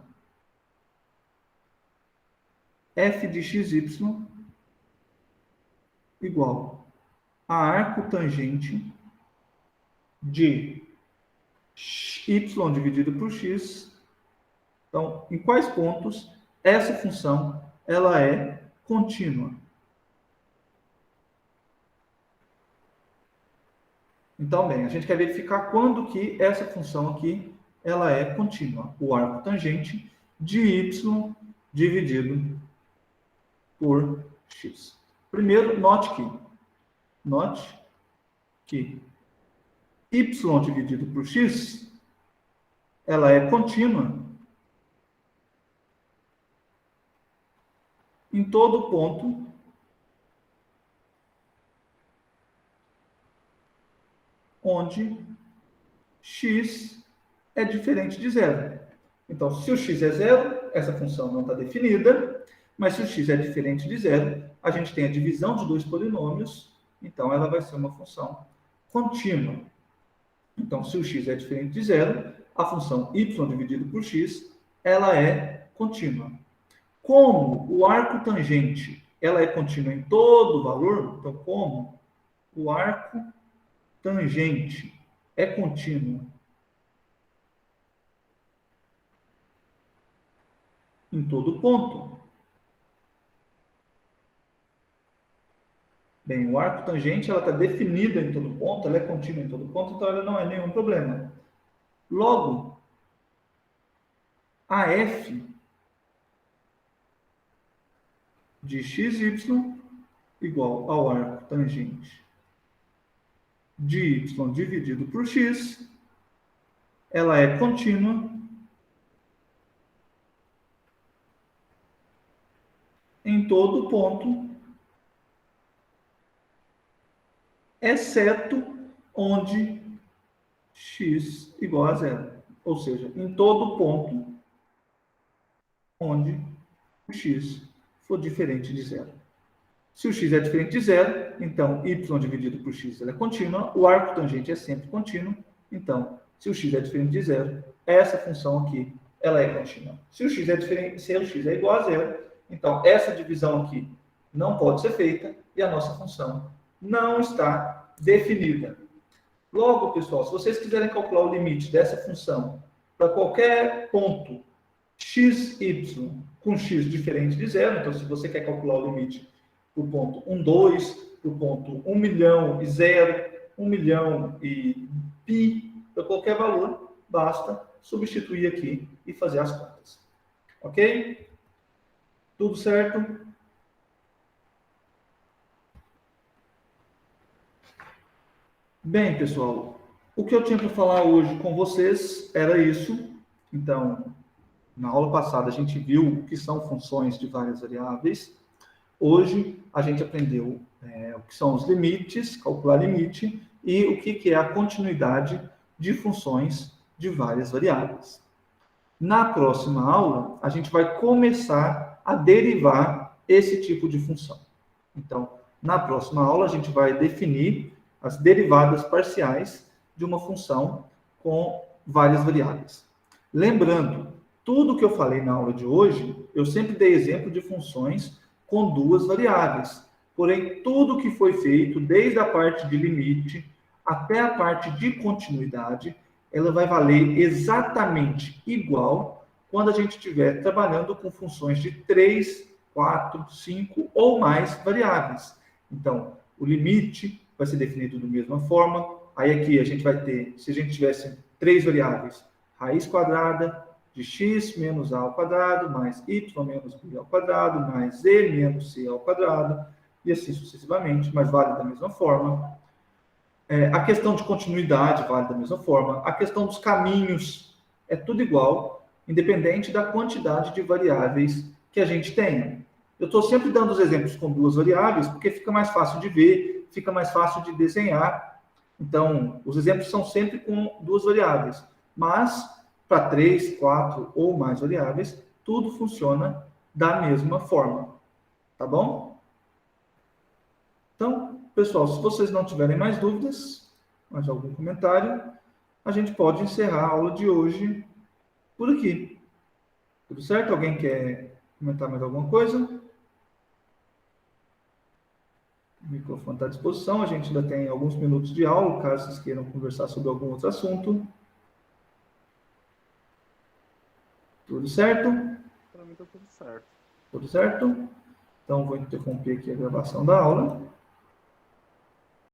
f de xy igual a arco tangente de y dividido por x. Então, em quais pontos essa função ela é contínua? Então, bem, a gente quer verificar quando que essa função aqui ela é contínua. O arco tangente de y dividido por x. Primeiro, note que y dividido por x, ela é contínua em todo ponto onde x é diferente de zero. Então, se o x é zero, essa função não está definida, mas se o x é diferente de zero, a gente tem a divisão de dois polinômios, então ela vai ser uma função contínua. Então, se o x é diferente de zero, a função y dividido por x, ela é contínua. Como o arco tangente ela é contínua em todo valor, então como o arco tangente é contínuo em todo ponto. Bem, o arco tangente ela está definida em todo ponto, ela é contínua em todo ponto, então ela não é nenhum problema. Logo, a f de xy igual ao arco tangente de y dividido por x, ela é contínua em todo ponto, exceto onde x igual a zero. Ou seja, em todo ponto onde o x for diferente de zero. Se o x é diferente de zero, então y dividido por x ela é contínua, o arco tangente é sempre contínuo, então, se o x é diferente de zero, essa função aqui, ela é contínua. Se o x é diferente, se o x é igual a zero, então essa divisão aqui não pode ser feita e a nossa função não está definida. Logo, pessoal, se vocês quiserem calcular o limite dessa função para qualquer ponto xy com x diferente de zero, então se você quer calcular o limite para o ponto 1, 2, para o ponto 1 milhão e 0, 1 milhão e π, para qualquer valor, basta substituir aqui e fazer as contas. Ok? Tudo certo? Bem, pessoal, o que eu tinha para falar hoje com vocês era isso. Então, na aula passada a gente viu o que são funções de várias variáveis. Hoje a gente aprendeu o que são os limites, calcular limite, e o que é a continuidade de funções de várias variáveis. Na próxima aula, a gente vai começar a derivar esse tipo de função. Então, na próxima aula, a gente vai definir as derivadas parciais de uma função com várias variáveis. Lembrando, tudo que eu falei na aula de hoje, eu sempre dei exemplo de funções com duas variáveis. Porém, tudo que foi feito, desde a parte de limite até a parte de continuidade, ela vai valer exatamente igual quando a gente estiver trabalhando com funções de 3, 4, 5 ou mais variáveis. Então, o limite vai ser definido da mesma forma. Aí aqui a gente vai ter, se a gente tivesse 3 variáveis, raiz quadrada de x menos a ao quadrado, mais y menos b ao quadrado, mais e menos c ao quadrado, e assim sucessivamente, mas vale da mesma forma. A questão de continuidade vale da mesma forma. A questão dos caminhos é tudo igual, independente da quantidade de variáveis que a gente tenha. Eu estou sempre dando os exemplos com duas variáveis, porque fica mais fácil de ver, fica mais fácil de desenhar. Então, os exemplos são sempre com duas variáveis. Mas, para 3, 4 ou mais variáveis, tudo funciona da mesma forma. Tá bom? Então, pessoal, se vocês não tiverem mais dúvidas, mais algum comentário, a gente pode encerrar a aula de hoje por aqui. Tudo certo? Alguém quer comentar mais alguma coisa? O microfone está à disposição. A gente ainda tem alguns minutos de aula, caso vocês queiram conversar sobre algum outro assunto. Tudo certo? Para mim tá tudo certo. Tudo certo? Então, vou interromper aqui a gravação da aula.